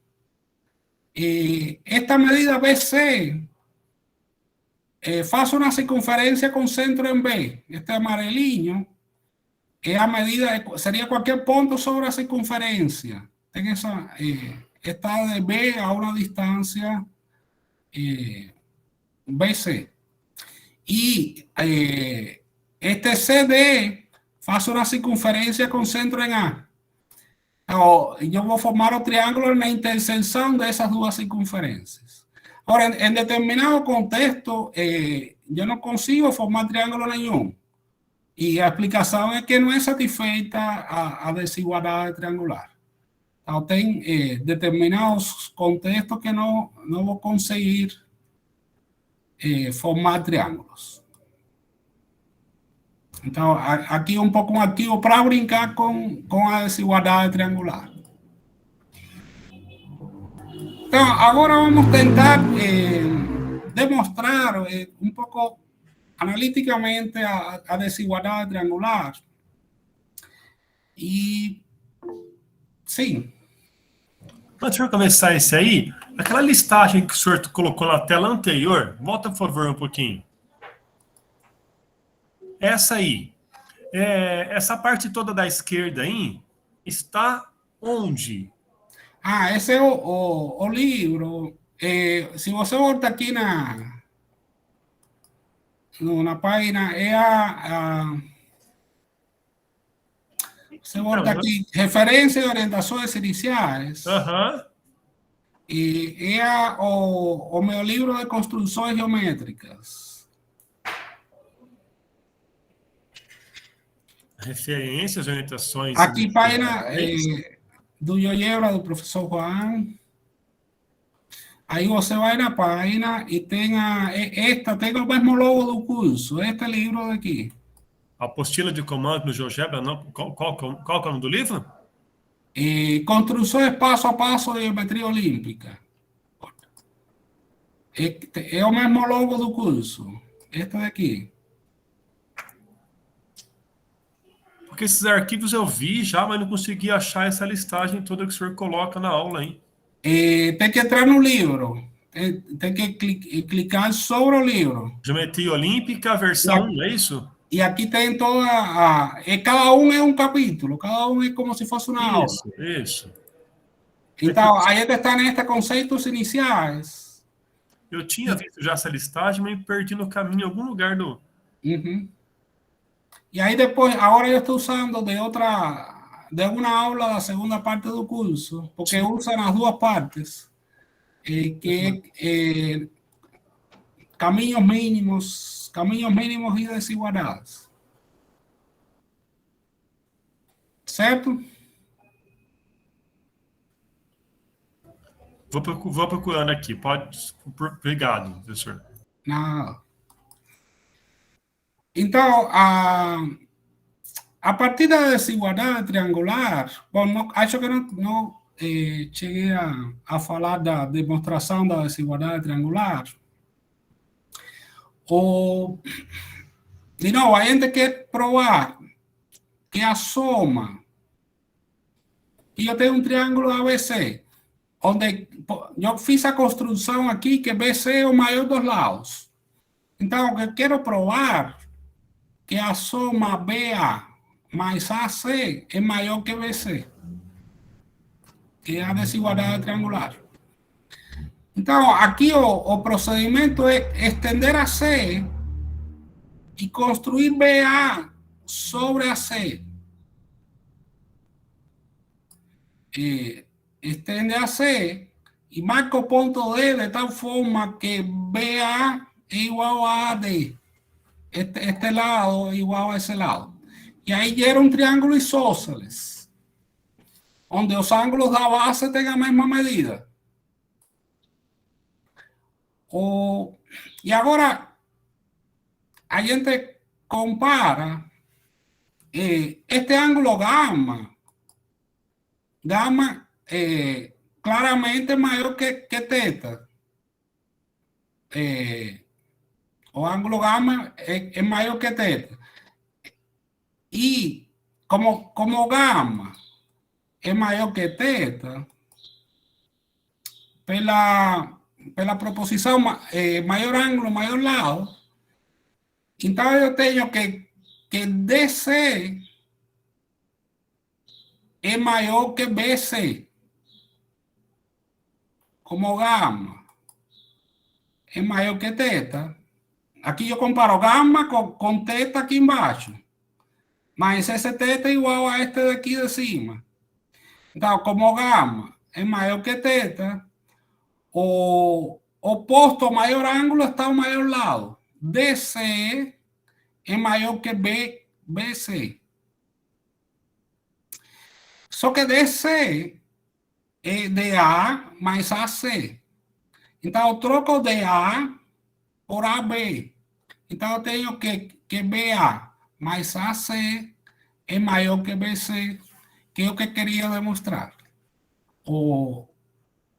E esta medida BC faz uma circunferência com centro em B. Este amarelinho é a medida, seria qualquer ponto sobre a circunferência. Tem essa, está de B a uma distância BC. E este CD faz uma circunferência com centro em A. Então, eu vou formar o triângulo na interseção dessas 2 circunferências. Agora, em determinado contexto, eu não consigo formar triângulo nenhum. E a explicação é que não é satisfeita a desigualdade triangular. Então, tem determinados contextos que não vou conseguir formar triângulos. Então, aqui um pouco um artigo para brincar com a desigualdade triangular. Então, agora vamos tentar demonstrar um pouco analiticamente a desigualdade triangular. E, sim. Antes de começar esse aí, aquela listagem que o senhor colocou na tela anterior, volta, por favor, um pouquinho. Essa aí, essa parte toda da esquerda aí, está onde? Esse é o livro. Se você volta aqui na página, você volta aqui, referência e orientações iniciais. E é o meu livro de construções geométricas. Referências, orientações. Aqui, página do GeoGebra, do professor Juan. Aí você vai na página e tem tem o mesmo logo do curso, este livro daqui. Apostila de comando no GeoGebra, não? Qual é o nome do livro? Construções passo a passo de geometria olímpica. É o mesmo logo do curso, este daqui. Porque esses arquivos eu vi já, mas não consegui achar essa listagem toda que o senhor coloca na aula, hein? Tem que entrar no livro. Tem que clicar sobre o livro. Geometria Olímpica, versão 1, é isso? E aqui tem toda cada um é um capítulo, cada um é como se fosse uma aula. Isso. Então, aí está nestes conceitos iniciais. Eu tinha visto já essa listagem, mas me perdi no caminho em algum lugar do... Uhum. E aí depois, agora eu estou usando de uma aula da segunda parte do curso, porque usa nas 2 partes, que caminhos mínimos e desigualdades. Certo? Vou procurando aqui. Obrigado, professor. Não. Então, a partir da desigualdade triangular, bom, não, acho que não cheguei a falar da demonstração da desigualdade triangular. De novo, a gente quer provar que a soma, e eu tenho um triângulo ABC, onde eu fiz a construção aqui que BC é o maior dos lados. Então, eu quero provar que a soma BA mais AC é maior que BC, que é a desigualdade triangular. Então, aqui o procedimento é estender a C e construir BA sobre a C. Estende a C e marca o ponto D de tal forma que BA é igual a AD. Este lado é igual a esse lado. E aí gera um triângulo isósceles, onde os ângulos da base têm a mesma medida. E agora a gente compara este ângulo gama claramente maior que teta. O ângulo gama é maior que teta. E como gama é maior que teta, pela proposição maior ângulo, maior lado, então eu tenho que DC é maior que BC. Como gama é maior que teta, aqui eu comparo gama com teta aqui embaixo, mas esse teta é igual a este daqui de cima. Então, como gama é maior que teta, o oposto ao maior ângulo está ao maior lado. DC é maior que BC. Só que DC é DA mais AC. Então, eu troco DA por AB. Então, eu tenho que BA mais AC é maior que BC, que é o que queria demonstrar.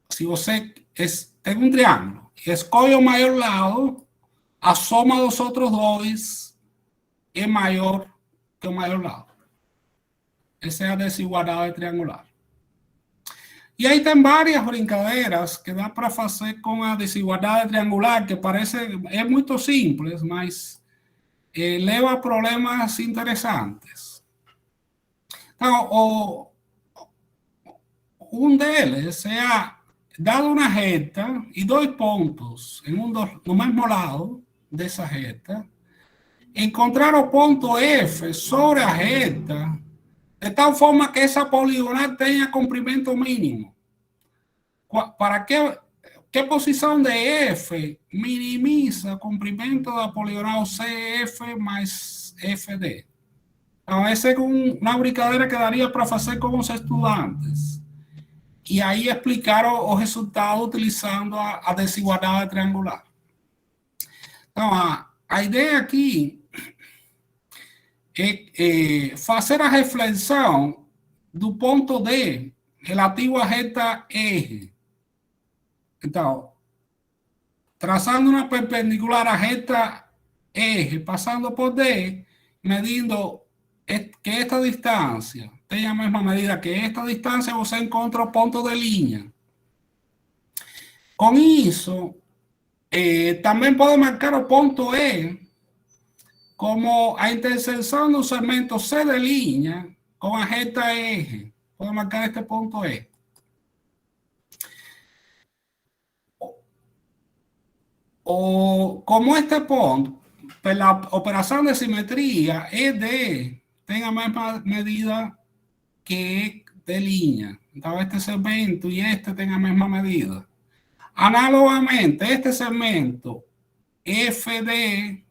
Se você tem um triângulo e escolhe o maior lado, a soma dos outros dois é maior que o maior lado. Essa é a desigualdade triangular. E aí tem várias brincadeiras que dá para fazer com a desigualdade triangular, que é muito simples, mas leva a problemas interessantes. Então, um deles é, dado uma reta e dois pontos no mesmo lado dessa reta, encontrar o ponto F sobre a reta de tal forma que essa poligonal tenha comprimento mínimo. Para que posição de F minimiza o comprimento da poligonal CF mais FD? Então, essa é uma brincadeira que daria para fazer com os estudantes. E aí explicar o resultado utilizando a desigualdade triangular. Então, a ideia aqui é fazer a reflexão do ponto D relativo à reta R. Então, traçando uma perpendicular à reta R, passando por D, medindo que esta distância tenha a mesma medida que esta distância, você encontra o ponto de linha. Com isso, também pode marcar o ponto E como a interseção do segmento C de linha com a reta R. Pode marcar este ponto E. Como este ponto, pela operação de simetria, ED tem a mesma medida que de linha. Então, este segmento e este tem a mesma medida. Análogamente, este segmento FD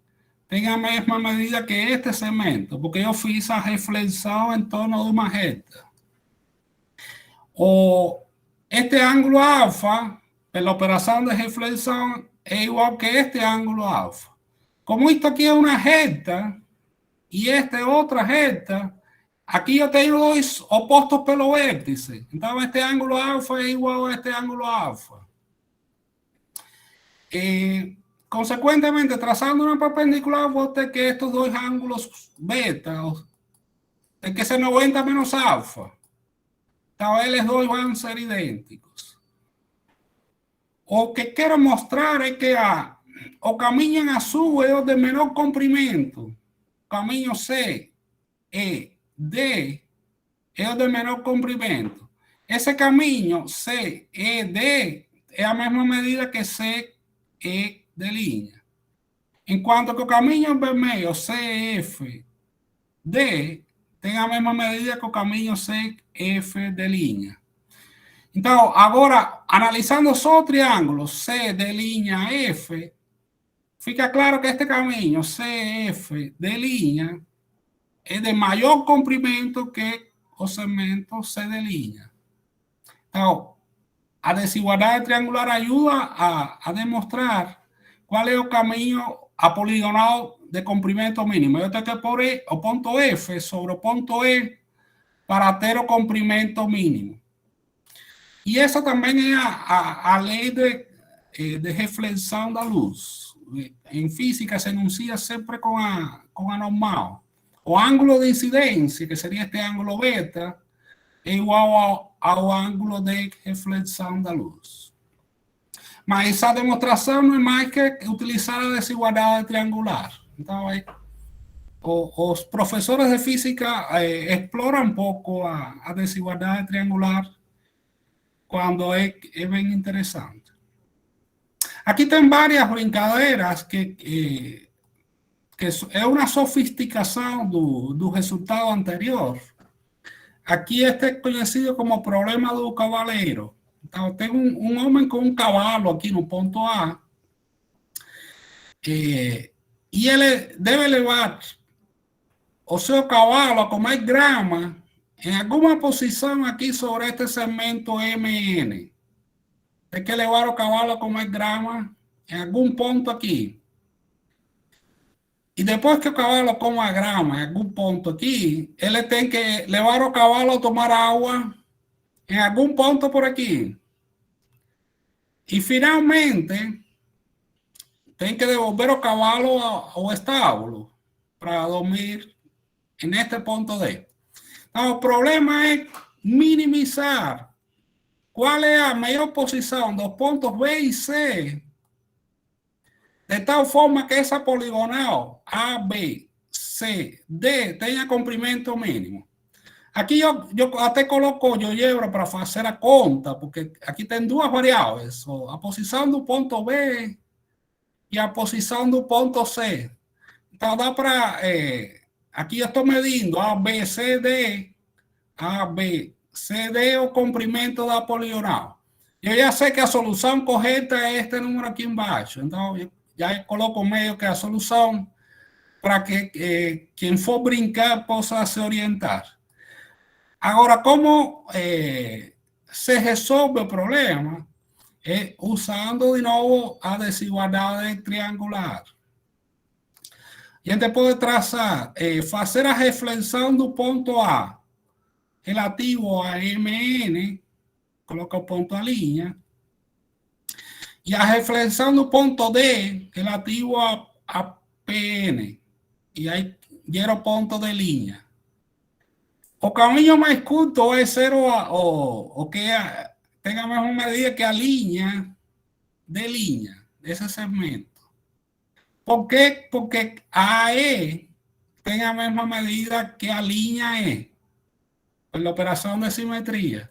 tem a mesma medida que este segmento, porque eu fiz a reflexão em torno de uma reta. Este ângulo alfa, pela operação de reflexão, é igual que este ângulo alfa. Como esto aquí es una recta y esta es otra recta, aquí yo tengo dos opuestos pelos vértices. Entonces este ángulo alfa es igual a este ángulo alfa. Consecuentemente, trazando una perpendicular, vos tenés que estos dos ángulos beta, de que se 90 menos alfa, tal vez dos van a ser idénticos. O que quiero mostrar es que o caminho en azul es de menor comprimento, caminho C, E, D es de menor comprimento. Ese caminho C, E, D es a mesma medida que C, E de línea. En cuanto que o caminho vermelho C, F, D tem a mesma medida que o caminho C, F de línea. Então, agora, analisando só o triângulo C de linha F, fica claro que este caminho CF de linha é de maior comprimento que o segmento C de linha. Então, a desigualdade triangular ajuda a demonstrar qual é o caminho a poligonal de comprimento mínimo. Eu tenho que pôr o ponto F sobre o ponto E para ter o comprimento mínimo. E essa também é a lei de reflexão da luz. Em física se enuncia sempre com a normal. O ângulo de incidência, que seria este ângulo beta, é igual ao ângulo de reflexão da luz. Mas a demonstração não é mais que utilizar a desigualdade triangular. Então, os professores de física exploram um pouco a desigualdade triangular quando é bem interessante. Aqui tem várias brincadeiras que é uma sofisticação do resultado anterior. Aqui este é conhecido como problema do cavaleiro. Então, tem um homem com um cavalo aqui no ponto A, e ele deve levar o seu cavalo a comer grama em alguma posição aqui sobre este segmento MN. Tem que levar o cavalo a comer grama em algum ponto aqui. E depois que o cavalo coma grama em algum ponto aqui, ele tem que levar o cavalo a tomar água em algum ponto por aqui. E finalmente, tem que devolver o cavalo ao estábulo para dormir neste ponto D. Então, o problema é minimizar qual é a melhor posição dos pontos B e C, de tal forma que essa poligonal A, B, C, D tenha comprimento mínimo. Aqui eu até coloco o GeoGebra para fazer a conta, porque aqui tem duas variáveis, a posição do ponto B e a posição do ponto C. Então dá para... aqui eu estou medindo A, B, C, D. A, B, C, D é o comprimento da poligonal. Eu já sei que a solução correta é este número aqui embaixo. Então, eu já coloco meio que a solução para que quem for brincar possa se orientar. Agora, como se resolve o problema? É usando de novo a desigualdade triangular. A gente pode traçar, fazer a reflexão do ponto A relativo a MN, coloca o ponto a linha, e a reflexão do ponto D relativo a PN, e aí gera o ponto de linha. O caminho mais curto vai ser o que tem a mesma medida que a linha de linha, desse segmento. Por quê? Porque a E tem a mesma medida que a linha E, por la operação de simetria.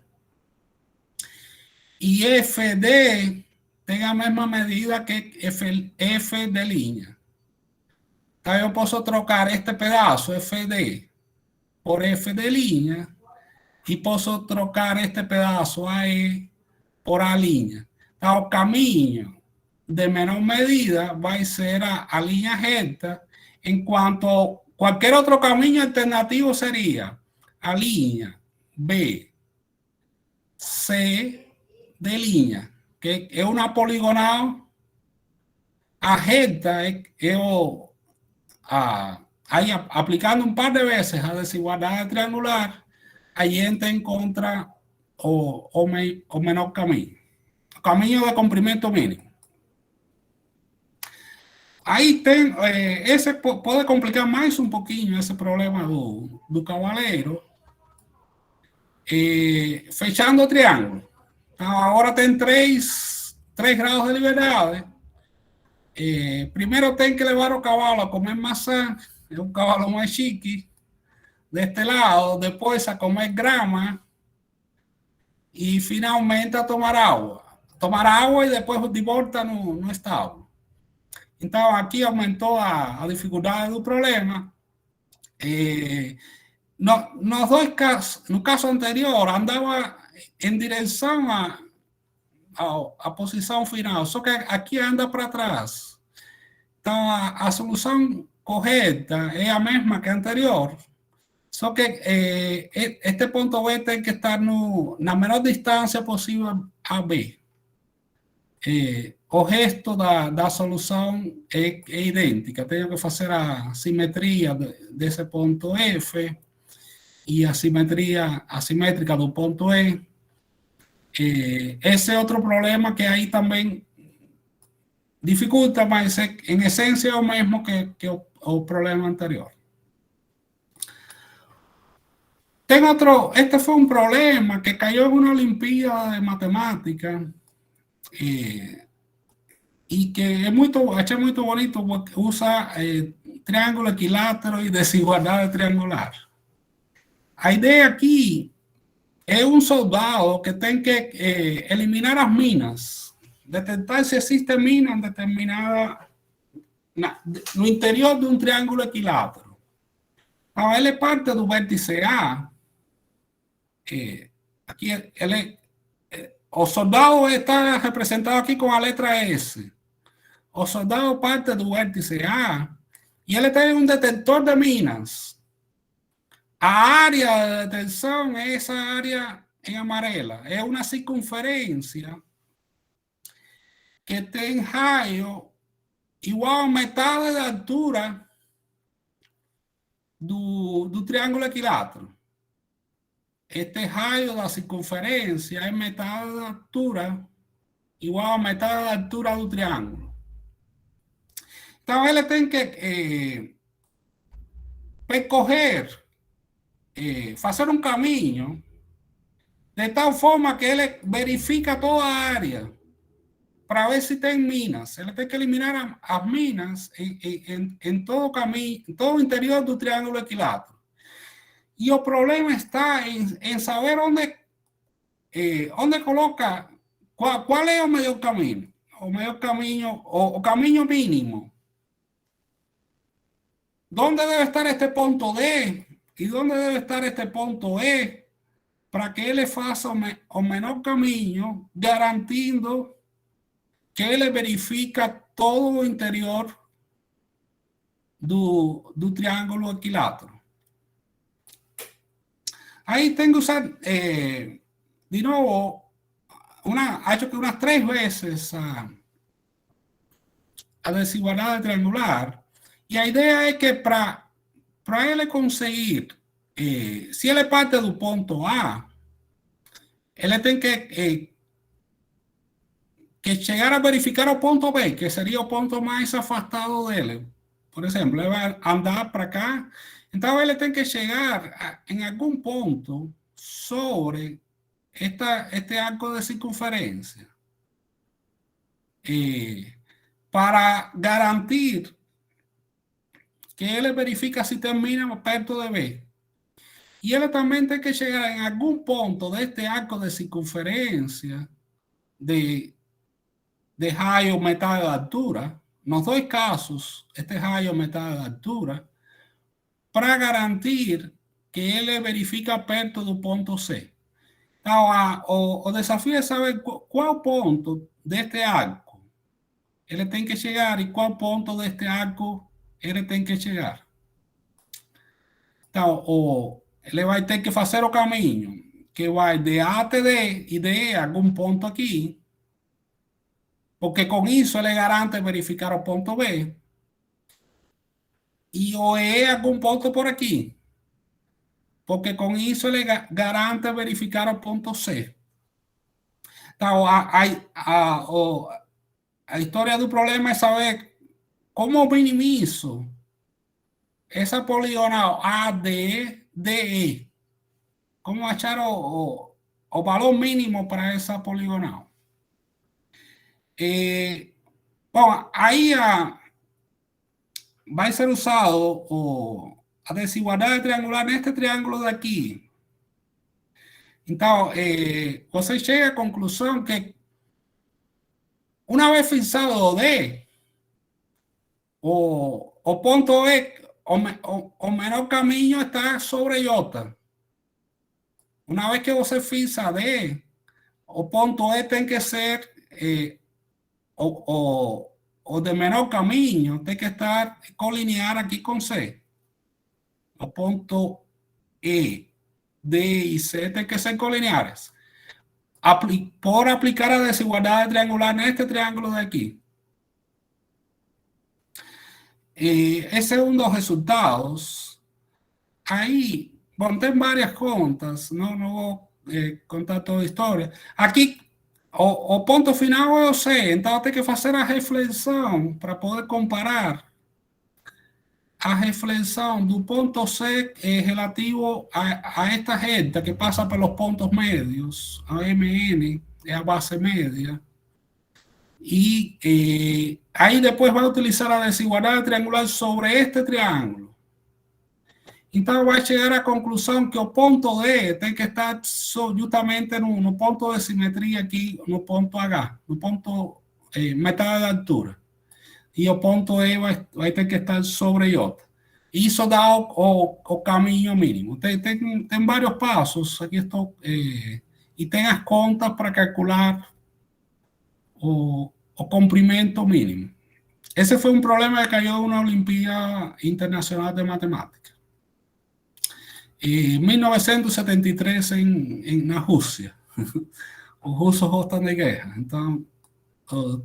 E FD tem a mesma medida que F de linha. Então, eu posso trocar este pedaço, FD, por F de linha, e posso trocar este pedaço AE por A linha. Então, o caminho de menor medida vai ser a linha reta, enquanto qualquer outro caminho alternativo seria a linha B, C de linha, que é uma poligonal a reta, aí aplicando um par de vezes a desigualdade triangular, aí entra em contra o menor caminho. O caminho de comprimento mínimo. Aí tem, esse pode complicar mais um pouquinho esse problema do cavaleiro, fechando o triângulo. Então, agora tem três graus de liberdade. Primeiro tem que levar o cavalo a comer maçã, é um cavalo mais chique, deste lado, depois a comer grama e finalmente a tomar água. Tomar água e depois de volta no estábulo. Então, aqui aumentou a dificuldade do problema. Nos dois casos, no caso anterior, andava em direção a posição final, só que aqui anda para trás. Então, a solução correta é a mesma que a anterior, só que este ponto B tem que estar na menor distância possível a B. O resto da solução é idêntica. Tenho que fazer a simetria desse ponto F e a simetria assimétrica do ponto E. Esse é outro problema que aí também dificulta, mas em essência é o mesmo que o problema anterior. Tem outro, este foi um problema que caiu em uma Olimpíada de Matemática y que es achei muito bonito porque usa triângulo equilátero e desigualdade triangular. A ideia aqui é um soldado que tem que eliminar as minas, detectar se existe mina determinada no interior de um triângulo equilátero. Então, ele parte do vértice A, aqui o soldado está representado aqui com a letra S. O soldado parte do vértice A e ele tem um detector de minas. A área de detenção é essa área em amarela. É uma circunferência que tem raio igual a metade da altura do triângulo equilátero. Este raio da circunferência é metade da altura, igual a metade da altura do triângulo. Então, ele tem que percorrer, fazer um caminho de tal forma que ele verifica toda a área para ver se tem minas. Ele tem que eliminar as minas em todo o caminho, em todo o interior do triângulo equilátero. E o problema está em saber onde coloca, qual é o melhor caminho. O melhor caminho, o caminho mínimo. ¿Dónde debe estar este punto D? ¿Y dónde debe estar este punto E? Para que ele faça o menor caminho, garantindo que ele verifica todo o interior do triângulo equilátero. Aí tem que usar, de novo, acho que umas 3 vezes a desigualdade triangular. E a ideia é que para ele conseguir, se ele parte do ponto A, ele tem que chegar a verificar o ponto B, que seria o ponto mais afastado dele. Por exemplo, ele vai andar para cá, então ele tem que chegar em algum ponto sobre este arco de circunferência para garantir que ele verifica se termina perto de B. Y él también tiene que llegar en algún punto de este arco de circunferencia de rayo metade de altura, nos dois casos, este rayo metade de altura, para garantir que ele verifica perto do ponto C. Então, o desafio é saber qual ponto deste arco ele tem que chegar e qual ponto deste arco ele tem que chegar. Então, ele vai ter que fazer o caminho que vai de A até D e de E a algum ponto aqui. porque con isso ele garante verificar o ponto B. E o E algum ponto por aqui, porque com isso ele garante verificar o ponto C. Então, a história do problema é saber como minimizo essa poligonal ADDE. Como achar o valor mínimo para essa poligonal. Bom, aí vai ser usado a desigualdade triangular neste triângulo daqui. Então, você chega à conclusão que, uma vez fixado o D, o ponto E, o menor caminho está sobre J. Uma vez que você fixa D, o ponto E tem que ser o de menor caminho, tem que estar colinear aqui com C. O ponto E, D e C tem que ser colineares. Por aplicar a desigualdade triangular neste triângulo daqui. Esse é um dos resultados. Aí, bom, tem várias contas, não vou contar toda a história. Aqui, o ponto final é o C, então tem que fazer a reflexão para poder comparar a reflexão do ponto C relativo a esta reta que passa pelos pontos médios, a MN é a base média. E aí depois vai utilizar a desigualdade triangular sobre este triângulo. Então vai chegar à conclusão que o ponto D tem que estar justamente no ponto de simetria aqui, no ponto H, no ponto metade da altura. E o ponto E vai ter que estar sobre J. Isso dá o caminho mínimo. Tem vários passos. Aqui estou. E tem as contas para calcular o comprimento mínimo. Esse foi um problema que caiu na Olimpíada Internacional de Matemática. Em 1973, na Rússia. Os russos gostam de guerra. Então,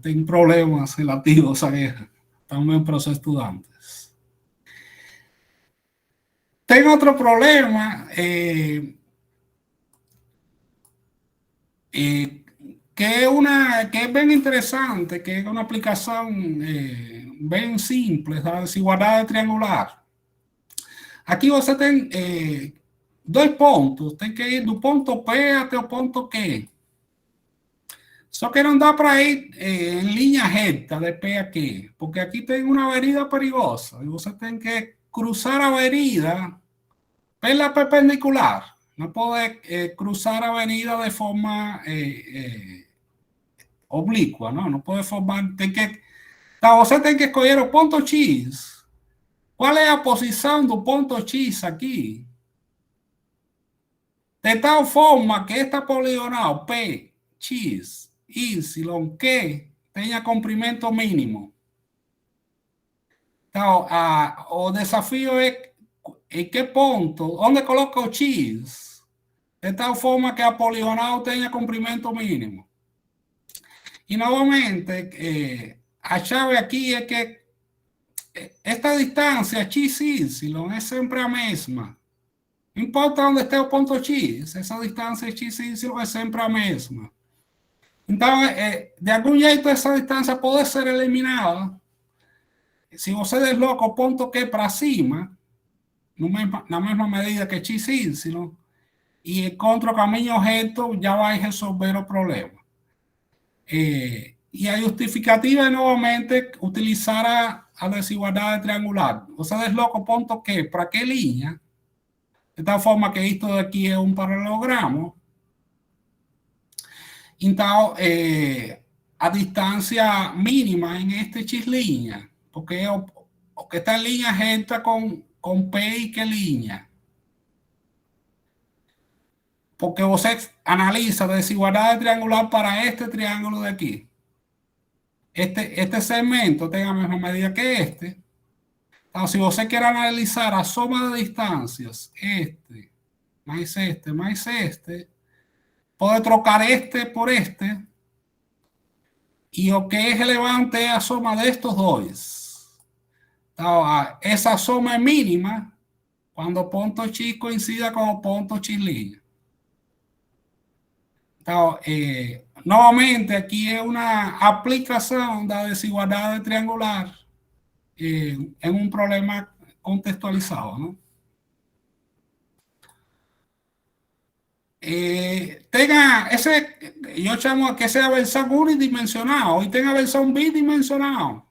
tem problemas relativos à guerra. Também para os estudantes. Tem outro problema que é bem interessante, que é uma aplicação bem simples da desigualdade triangular. Aqui você tem dois pontos, tem que ir do ponto P até o ponto Q. Só que não dá para ir em linha reta de P a Q, porque aqui tem uma avenida perigosa e você tem que cruzar a avenida pela perpendicular. Não pode cruzar a avenida de forma oblíqua, não pode formar. Então você tem que escolher o ponto X. Qual é a posição do ponto X aqui? De tal forma que esta poligonal P, X, Y, Q tenha comprimento mínimo. Então, o desafio é em que ponto, onde coloca o X, de tal forma que a poligonal tenha comprimento mínimo. E, novamente, a chave aqui é que esta distância XY é sempre a mesma. Não importa onde esteja o ponto X, essa distância XY é sempre a mesma. Então, de algum jeito, essa distância pode ser eliminada. Se você desloca o ponto Q para cima, na mesma medida que XY, e encontra o caminho reto, já vai resolver o problema. E a justificativa é, novamente, utilizar a desigualdade triangular. Você desloca o ponto Q para que linha, de tal forma que isto daqui é um paralelogramo. Então, a distância mínima em este X', porque é o que está em linha reta com P e Q'. Porque você analisa a desigualdade triangular para este triângulo de aqui. Este segmento tem a mesma medida que este. Então, se você quer analisar a soma de distâncias, mais este, pode trocar este por este y o que es relevante es a soma de estos dos. Esa soma es mínima cuando ponto chi coincida con ponto chi línea. Nuevamente, aquí es una aplicación de la desigualdad triangular en un problema contextualizado, ¿no? Tenga ese, yo llamo que sea versión unidimensional y tenga versión bidimensional.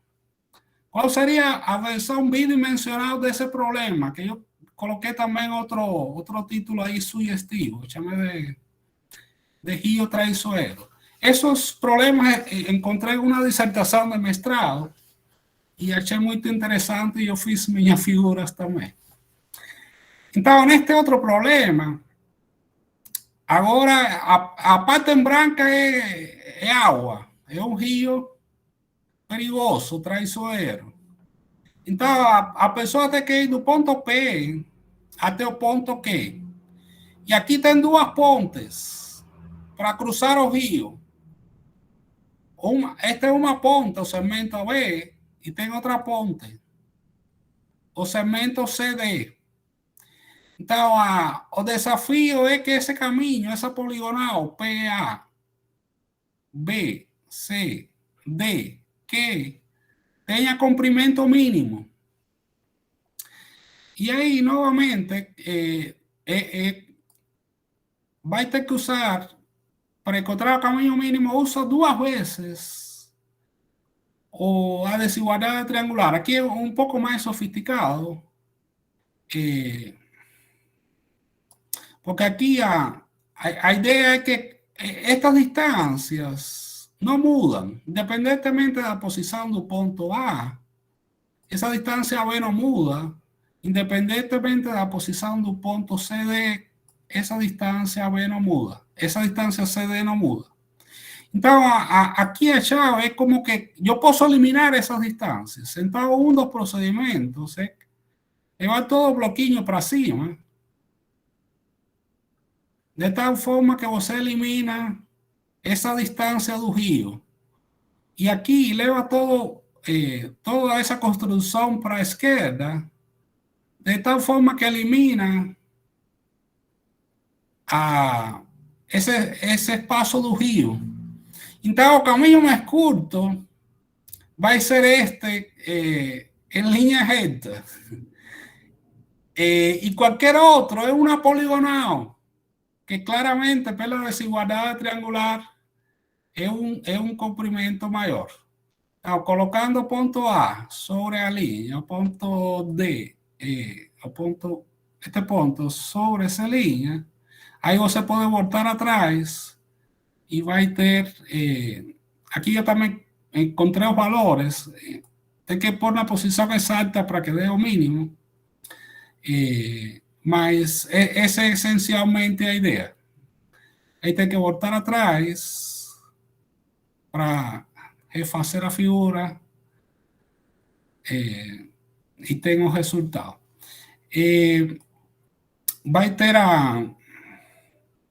¿Cuál sería la versión bidimensional de ese problema? Que yo coloqué también otro título ahí sugestivo, llame de Gio Traizoero. Esos problemas encontré en una disertación de mestrado y achei muito interessante e eu fiz minhas figuras também. Então, neste outro problema, agora a parte em branca é água, é um rio perigoso, traiçoeiro. Então, a pessoa tem que ir do ponto P até o ponto Q. E aqui tem duas pontes para cruzar o rio. Esta é uma ponte, o segmento B, e tem outra ponte, o segmento CD. Então, o desafio é que esse caminho, essa poligonal PA, B, C, D, Q, tenha comprimento mínimo. E aí, novamente, vai ter que usar, para encontrar o caminho mínimo, usa duas vezes a desigualdade triangular. Aqui é um pouco mais sofisticado, porque aquí a idea es que estas distancias no mudan, independientemente de la posición del punto A. Esa distancia B no muda, independientemente de la posición del punto CD, esa distancia B no muda, esa distancia CD no muda. Entonces, aquí a chave es como que yo puedo eliminar esas distancias. Entonces, uno de los procedimientos es llevar todo bloquinho para cima, de tal forma que você elimina esa distancia do rio. Y aquí leva toda esa construcción para la izquierda, de tal forma que elimina ese espacio do rio. Então, o caminho mais curto vai ser en línea recta. Y cualquier otro es una poligonal, que claramente pela desigualdade triangular é um comprimento maior. Então, colocando o ponto A sobre a linha, o ponto D, este ponto sobre essa linha, aí você pode voltar atrás e vai ter... aqui eu também encontrei os valores. Tem que pôr na posição exata para que dê o mínimo. Mas essa é essencialmente a ideia. Aí tem que voltar atrás para refazer a figura e tem o resultado. Vai ter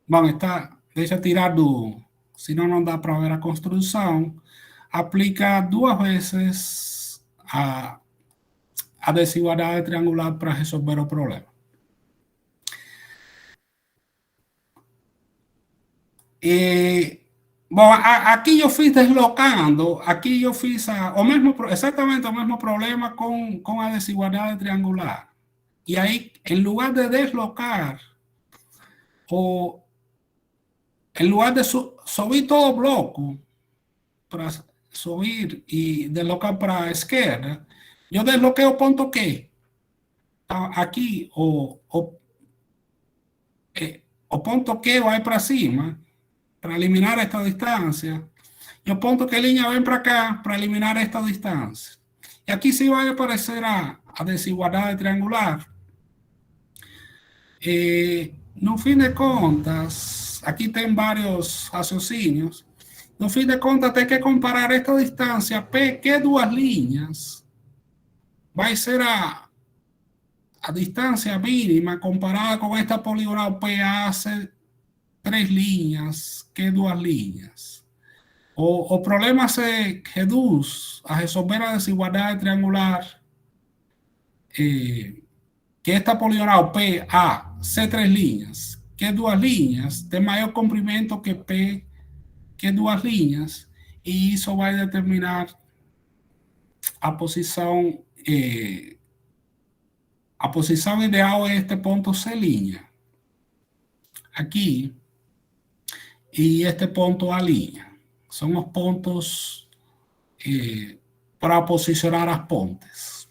bom, deixa tirar senão não dá para ver a construção. Aplica duas vezes a desigualdade triangular para resolver o problema. Bom, aqui eu fiz deslocando, aqui eu fiz exatamente o mesmo problema com a desigualdade triangular. E aí, em lugar de deslocar, em lugar de subir todo o bloco, para subir e deslocar para a esquerda, eu desloquei o ponto Q. Aqui, o ponto Q vai para cima, para eliminar esta distancia, y el punto que línea ven para acá para eliminar esta distancia. Y aquí sí va a aparecer a desigualdad triangular. No fin de contas, aquí tienen varios raciocinios. No fin de contas, hay que comparar esta distancia P, que duas líneas, va a ser a distancia mínima comparada con esta poligonal PA, hace 3 líneas, que duas líneas. O problema se reduce a resolver a desigualdade triangular que esta poligonal PA, C3 linhas, que duas linhas, tem maior comprimento que P, que duas linhas, e isso vai determinar a posição ideal é este ponto C', aqui, e este ponto A'. São os pontos para posicionar as pontes.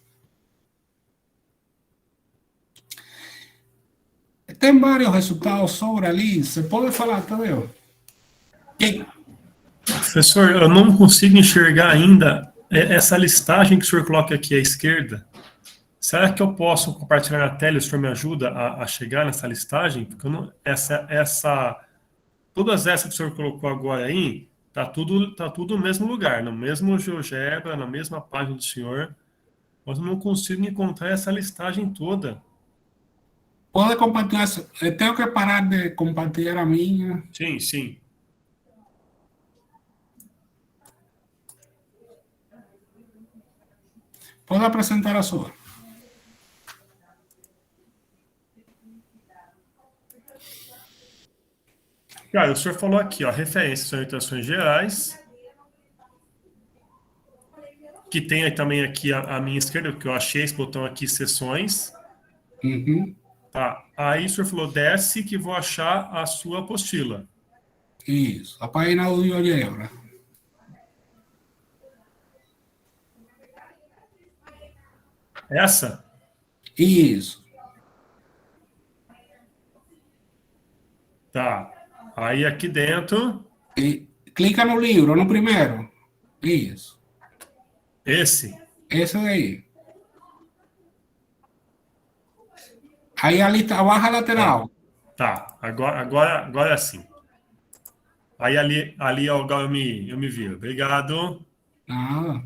Tem vários resultados sobre ali. Você pode falar, Tadeu? Professor, eu não consigo enxergar ainda essa listagem que o senhor coloca aqui à esquerda. Será que eu posso compartilhar na tela e o senhor me ajuda a chegar nessa listagem? Porque eu não, todas essas que o senhor colocou agora aí, tá tudo no mesmo lugar, no mesmo GeoGebra, na mesma página do senhor. Mas eu não consigo encontrar essa listagem toda. Pode compartilhar. Eu tenho que parar de compartilhar a minha. Sim, sim. Pode apresentar a sua. Cara, o senhor falou aqui, ó, referências, orientações gerais. Que tem aí também aqui a minha esquerda, que eu achei esse botão aqui, sessões. Uhum. Tá. Aí o senhor falou, desce que vou achar a sua apostila. Isso, a página do GeoGebra. Essa? Isso. Tá. Aí aqui dentro. E clica no livro, no primeiro. Isso. Esse? Esse daí. Aí ali tá a barra lateral. Tá. Agora sim. Aí ali agora eu me vi. Obrigado. Nada.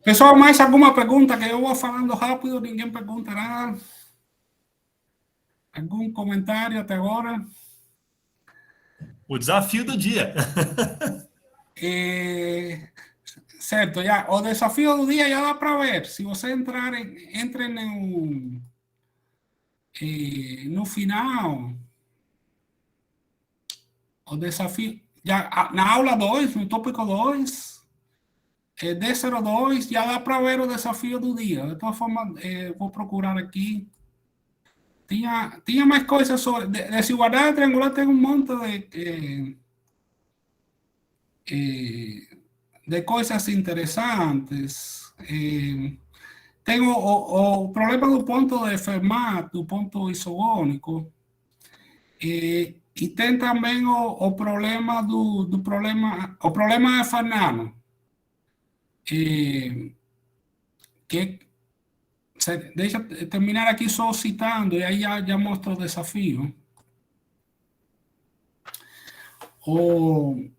Pessoal, mais alguma pergunta que eu vou falando rápido, ninguém pergunta nada? Algum comentário até agora? O desafio do dia. Certo, já, o desafio do dia já dá para ver. Se você entre no final, o desafio, já, na aula 2, no tópico 2, D02, já dá para ver o desafio do dia. De todas formas, vou procurar aqui. Tinha mais coisas sobre desigualdade triangular, tem um monte de coisas interessantes. Tem o problema do ponto de Fermat, do ponto isogônico, e tem também o problema o problema de Farnano, que deixa terminar aqui só citando, e aí já mostro o desafio. O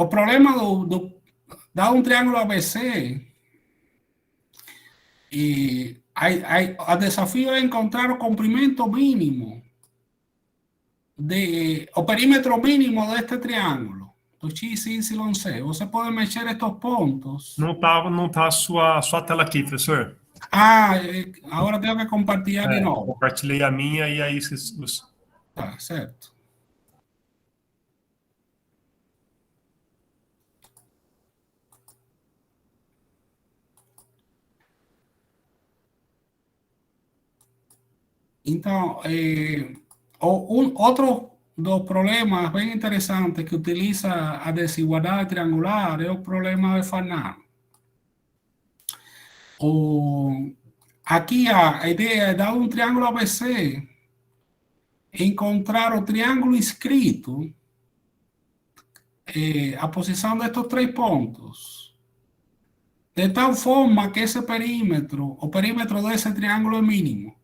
problema dá um triângulo ABC, e o desafio é encontrar o comprimento mínimo, o perímetro mínimo deste triângulo, do X, Y, Z. Você pode mexer estes pontos. Não tá a sua tela aqui, professor. Agora tenho que compartilhar de novo. Compartilhei a minha e aí Tá, certo. Então, outro dos problemas bem interessantes que utiliza a desigualdade triangular é o problema de Farnano. Aqui a ideia é dar um triângulo ABC, encontrar o triângulo inscrito, a posição destes três pontos, de tal forma que esse perímetro, o perímetro desse triângulo é mínimo.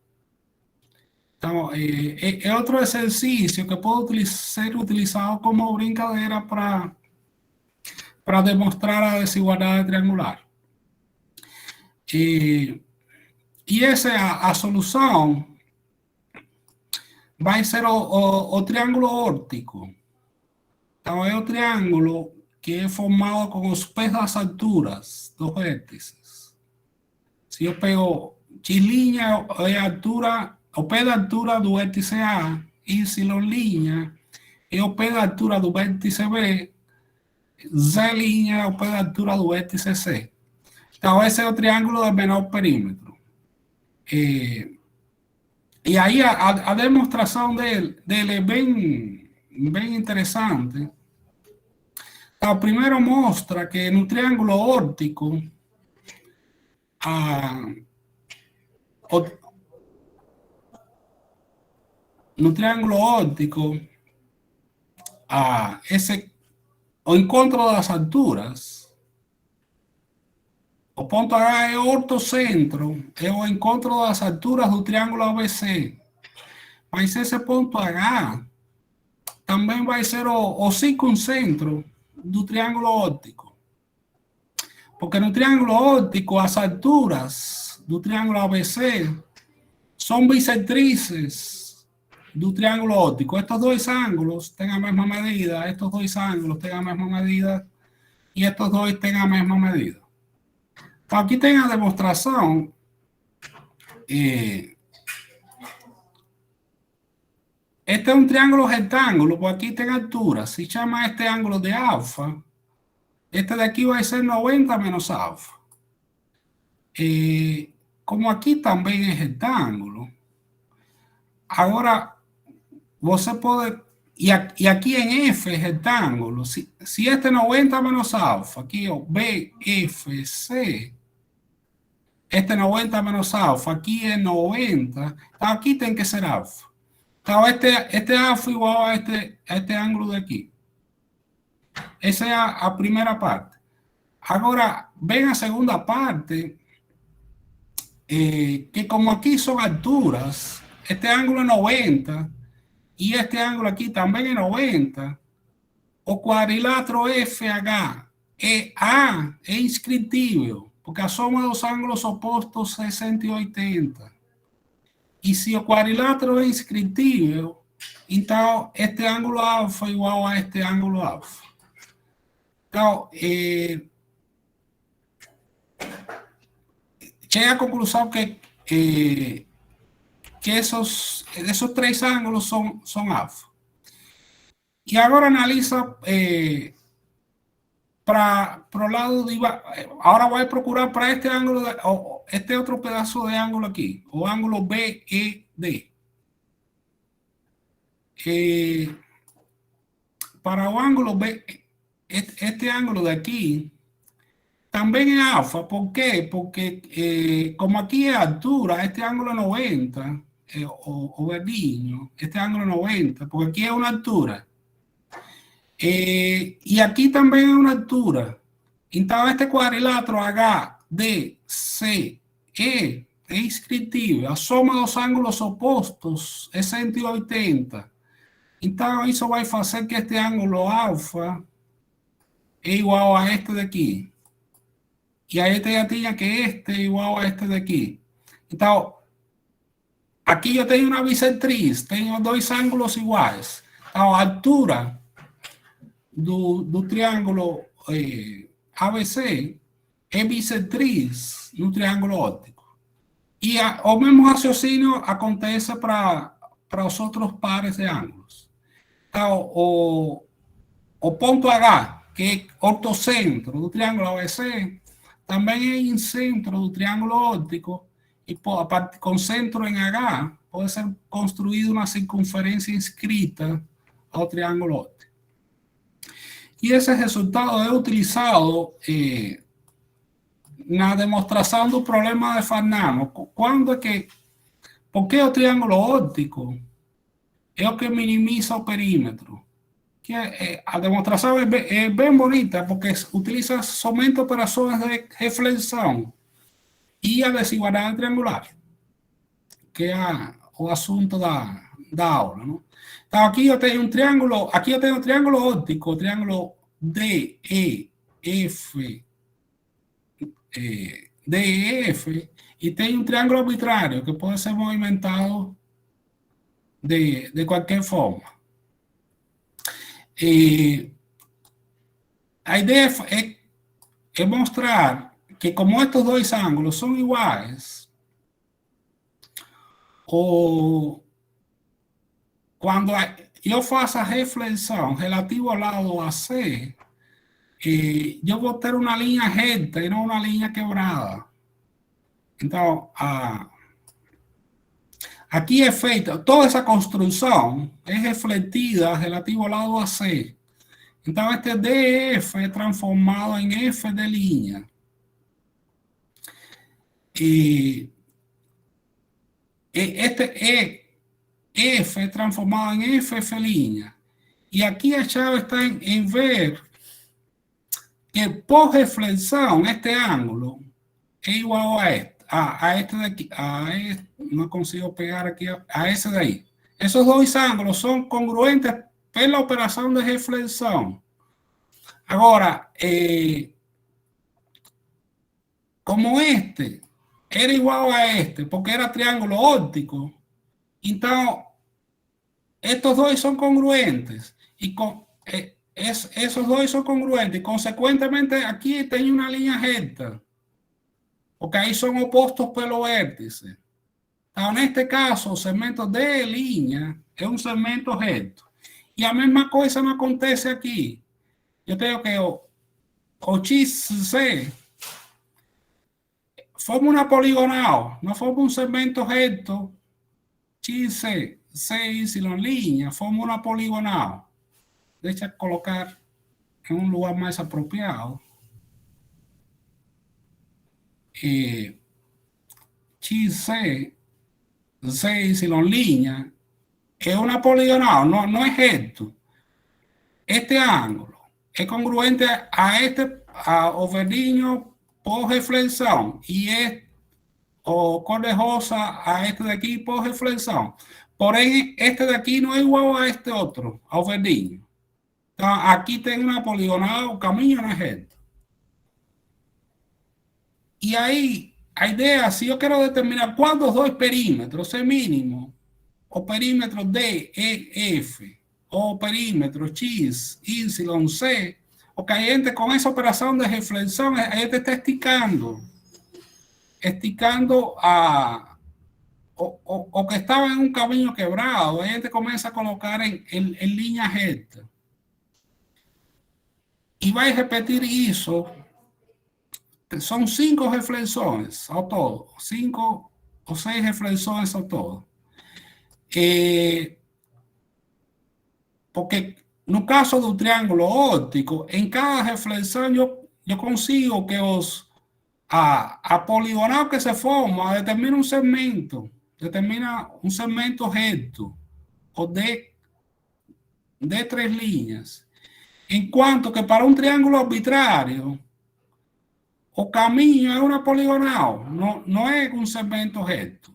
Então, é outro exercício que pode ser utilizado como brincadeira para demonstrar a desigualdade triangular. E essa é a solução. Vai ser o triângulo órtico. Entonces, es un triángulo que es formado con las alturas, dos vértices. Si yo pego X' es altura, o P de altura do vértice A, Y' é o P da altura do vértice B, Z' é o P da altura do vértice C. Então, esse é o triângulo de menor perímetro. E aí a demonstração dele é bem interessante. Então, primeiro mostra que no triângulo óptico, o encontro das alturas, o ponto H é o ortocentro, é o encontro das alturas do triângulo ABC. Mas esse ponto H também vai ser o circuncentro do triângulo óptico. Porque no triângulo óptico, as alturas do triângulo ABC são bissetrizes do triângulo óptico. Estos dois ángulos têm a mesma medida, estos dois ángulos têm a mesma medida e estos dois têm a mesma medida. Então, aqui tem a demonstração. Este é um triângulo retângulo, porque aqui tem altura. Se chama este ângulo de alfa, este daqui vai ser 90 menos alfa. Como aqui também é retângulo, agora você pode... E aqui em F é retângulo. Se este é 90 menos alfa, aqui o BFC, este é 90 menos alfa, aqui é 90, então aqui tem que ser alfa. Então, este alfa igual a este ângulo daqui. Essa é a primeira parte. Agora, vem a segunda parte, que como aqui são alturas, este ângulo é 90 e este ângulo aqui também é 90, o quadrilátero FH é inscritível, porque a soma dos ângulos opostos é 180. E se o quadrilátero é inscritível, então este ângulo alfa é igual a este ângulo alfa. Então, chega à conclusão que esses três ângulos são alfa. E agora analiza para o lado de... Agora vai procurar para este ângulo, este outro pedaço de ângulo aqui, o ângulo BED. Para o ângulo B, este ângulo daqui também é alfa. Por quê? Porque como aqui é altura, este ângulo é 90, o verdinho, este ângulo é 90, porque aqui é uma altura. E aqui também é uma altura. Então, este quadrilátero HDCE é inscritível. A soma dos ângulos opostos é 180. Então, isso vai fazer que este ângulo alfa é igual a este daqui. E aí eu tinha que este é igual a este daqui. Então, aqui eu tenho uma bissetriz, tenho dois ângulos iguais. Então, a altura do triângulo ABC é bissetriz no triângulo óptico. E o mesmo raciocínio acontece para os outros pares de ângulos. Então, o ponto H, que é ortocentro do triângulo ABC, também é incentro do triângulo óptico, e com centro em H, pode ser construída uma circunferência inscrita ao triângulo óptico. E esse resultado é utilizado na demonstração do problema de Farnano. Porque o triângulo óptico é o que minimiza o perímetro. A demonstração é bem bonita, porque utiliza somente operações de reflexão e a desigualdade triangular, que é o assunto da aula, não? Então, aqui eu tenho um triângulo óptico, o triângulo DEF, e tem um triângulo arbitrário, que pode ser movimentado de qualquer forma. la idea es mostrar que como estos dos ángulos son iguales, o cuando yo faço a reflexão relativo ao lado AC, eu vou ter uma linha reta e não uma linha quebrada. Então, aqui é feita, toda essa construção é refletida relativo ao lado AC. Então, este DF é transformado em F de linha. E este F é transformado em FF'. E aqui a chave está em ver que, por reflexão, este ângulo é igual a este daqui. Não consigo pegar aqui a esse daí. Esses dois ângulos são congruentes pela operação de reflexão. Agora, como este era igual a este, porque era triângulo óptico, então estos dois são congruentes. E esos dois são congruentes. E, consequentemente, aqui tem uma linha reta, porque aí são opostos pelo vértice. Então, neste caso, o segmento de linha é um segmento reto. E a mesma coisa não acontece aqui. Eu tenho que o XC forma uma poligonal, não forma um segmento reto. XC, CY', forma uma poligonal. Deixa eu colocar em um lugar mais apropriado. XC, CY' é uma poligonal, não é reto. Este ângulo é congruente ao verdinho por reflexão, e o cor de rosa a este daqui por reflexão. Porém, este daqui não é igual a este outro, ao verdinho. Então, aqui tem uma poligonal, o caminho não é reto. E aí, a ideia, se eu quero determinar qual dos dois perímetros é mínimo, o perímetro DEF, ou o perímetro X, Y, C, o que a gente, com essa operação de reflexão, a gente está esticando o que estava em um caminho quebrado, a gente começa a colocar em linha reta. E vai repetir isso. São 5 reflexões ao todo. 5 ou 6 reflexões ao todo. Porque no caso do triângulo óptico, em cada reflexão eu consigo que a poligonal que se forma determina um segmento reto, ou de 3 linhas. Enquanto que para um triângulo arbitrário, o caminho é uma poligonal, não é um segmento reto.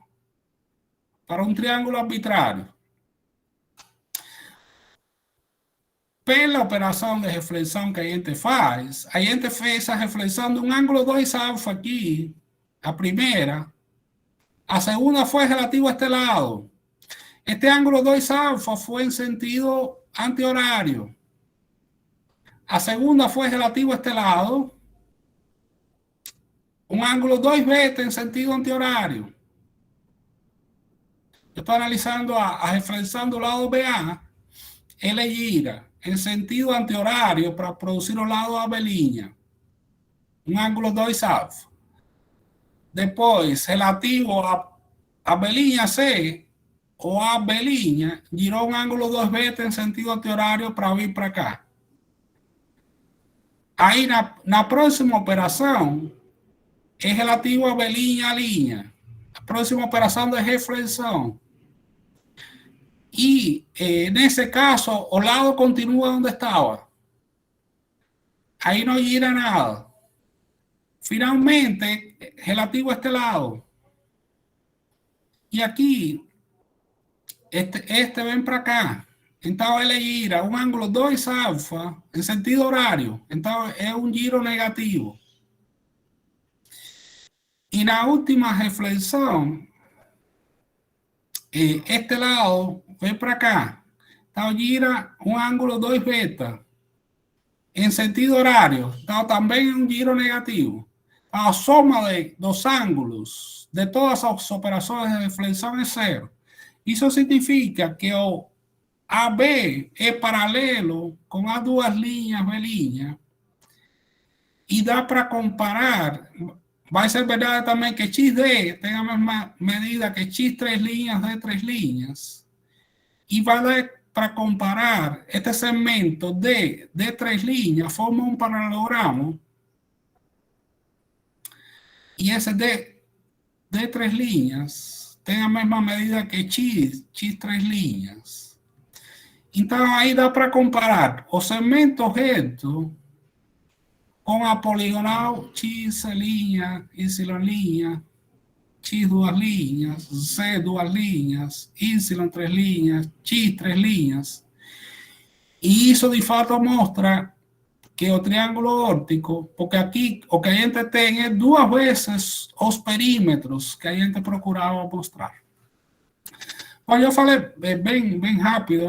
Para um triângulo arbitrário. Pela operação de reflexão que a gente fez a reflexão de um ângulo 2 alfa aqui, a primeira. A segunda foi relativa a este lado. Este ângulo 2 alfa foi em sentido anti-horário. A segunda foi relativa a este lado. Um ângulo 2 beta em sentido anti-horário. Eu estou analisando a reflexão do lado BA. Ele gira em sentido anti-horário para produzir o lado AB'. Um ângulo 2 alfa. Depois, relativo a B', ou a B', girou um ângulo 2 beta em sentido anti-horário para vir para cá. Aí, na próxima operação, é relativo a B' a linha. A próxima operação de reflexão. E, nesse caso, o lado continua onde estava. Aí não gira nada. Finalmente, relativo a este lado. E aqui, este vem para cá. Então, ele gira um ângulo 2 alfa em sentido horário. Então, é um giro negativo. E na última reflexão, este lado vem para cá. Então, gira um ângulo 2 beta. em sentido horário, então também é um giro negativo. A soma dos ângulos de todas as operações de flexão é zero. Isso significa que o AB é paralelo com as duas linhas B', e dá para comparar. Vai ser verdade também que XD tem a mesma medida que X três linhas, D três linhas. E vai dar para comparar este segmento de três linhas, forma um paralelogramo. E esse de três linhas tem a mesma medida que X três linhas. Então, aí dá para comparar o segmento reto com a poligonal X', Y', X duas linhas, Z duas linhas, Y três linhas, X três linhas. E isso, de fato, mostra que o triângulo óptico, porque aqui o que a gente tem é duas vezes os perímetros que a gente procurava mostrar. Bom, eu falei bem rápido,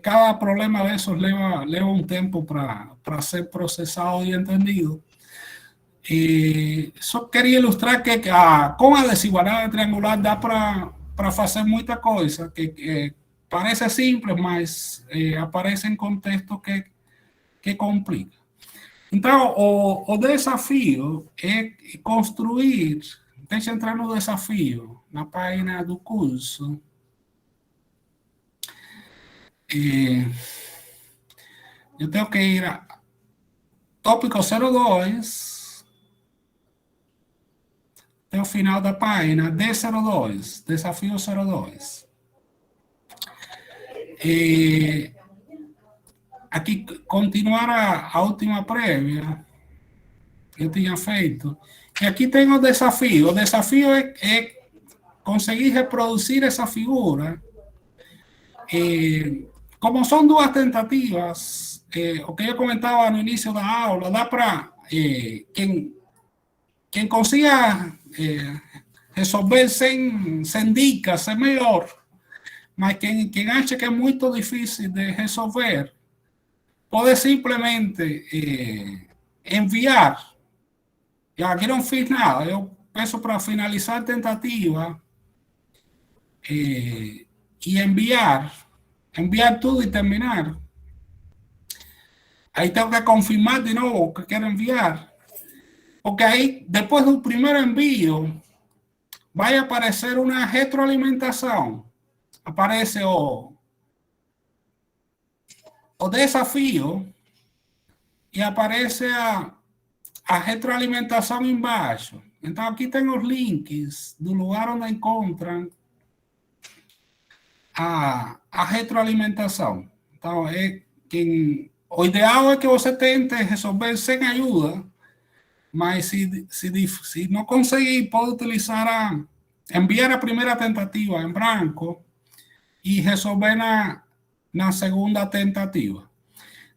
cada problema desses leva um tempo para ser processado e entendido. Só queria ilustrar que com a desigualdade triangular dá para fazer muita coisa, que parece simples, mas aparece em contexto que complica. Então, o desafio é construir, deixa eu entrar no desafio, na página do curso. Eu tenho que ir a tópico 02, até o final da página, D02, desafio 02. Aqui, continuar a última prévia que eu tinha feito. E aqui tem o desafio. O desafio é conseguir reproduzir essa figura. Como são duas tentativas, o que eu comentava no início da aula, dá para quem consiga resolver sem dicas é melhor, mas quem acha que é muito difícil de resolver, pode simplesmente enviar. Eu aqui não fiz nada, eu peço para finalizar a tentativa e enviar tudo e terminar. Aí tenho que confirmar de novo o que quero enviar. Porque aí, depois do primeiro envio, vai aparecer uma retroalimentação. Aparece o desafio e aparece a retroalimentação embaixo. Então, aqui tem os links do lugar onde encontram a retroalimentação. Então, o ideal é que você tente resolver sem ajuda, mas se não conseguir, pode utilizar enviar a primeira tentativa em branco e resolver na segunda tentativa.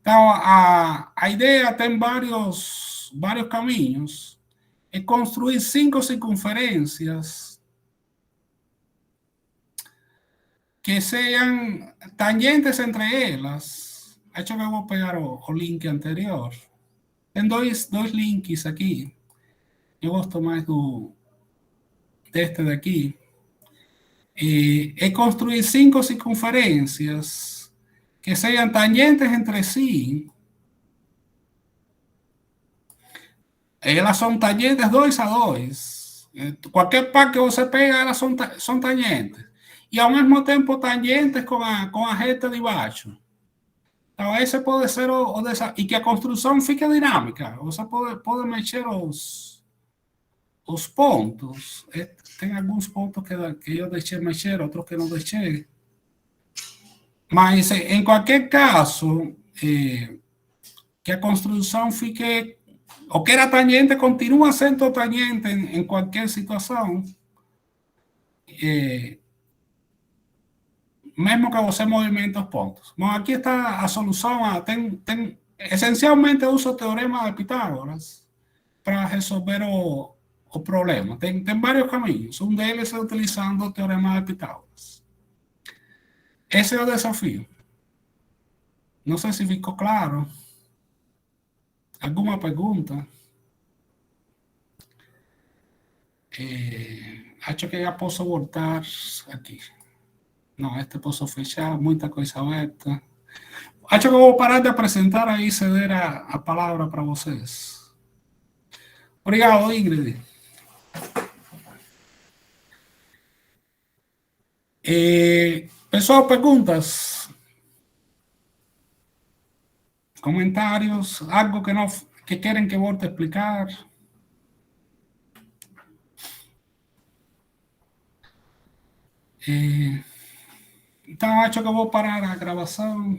Então, a ideia tem vários caminhos. É construir 5 circunferências que sejam tangentes entre elas. Acho que eu vou pegar o link anterior. Tem dois links aqui. Eu gosto mais deste daqui. É construir 5 circunferências que sejam tangentes entre si. Elas são tangentes 2 a 2. Qualquer par que você pega, elas são tangentes. E ao mesmo tempo tangentes com a reta de baixo. Então, esse pode ser e que a construção fique dinâmica. Você pode mexer os pontos. Tem alguns pontos que eu deixei mexer, outros que não deixei. Mas, em qualquer caso, que a construção fique... O que era tangente continua sendo tangente em qualquer situação. Mesmo que você movimente os pontos. Bom, aqui está a solução. Essencialmente, eu uso o teorema de Pitágoras para resolver o problema. Tem vários caminhos. Um deles é utilizando o teorema de Pitágoras. Esse é o desafio. Não sei se ficou claro. alguma pergunta? Acho que já posso voltar aqui. Não, este posso fechar, muita coisa aberta. Acho que vou parar de apresentar aí e ceder a palavra para vocês. Obrigado, Ingrid. Pessoal, perguntas? Comentários? Algo que, não, que querem que volte a explicar? Então, acho que vou parar a gravação.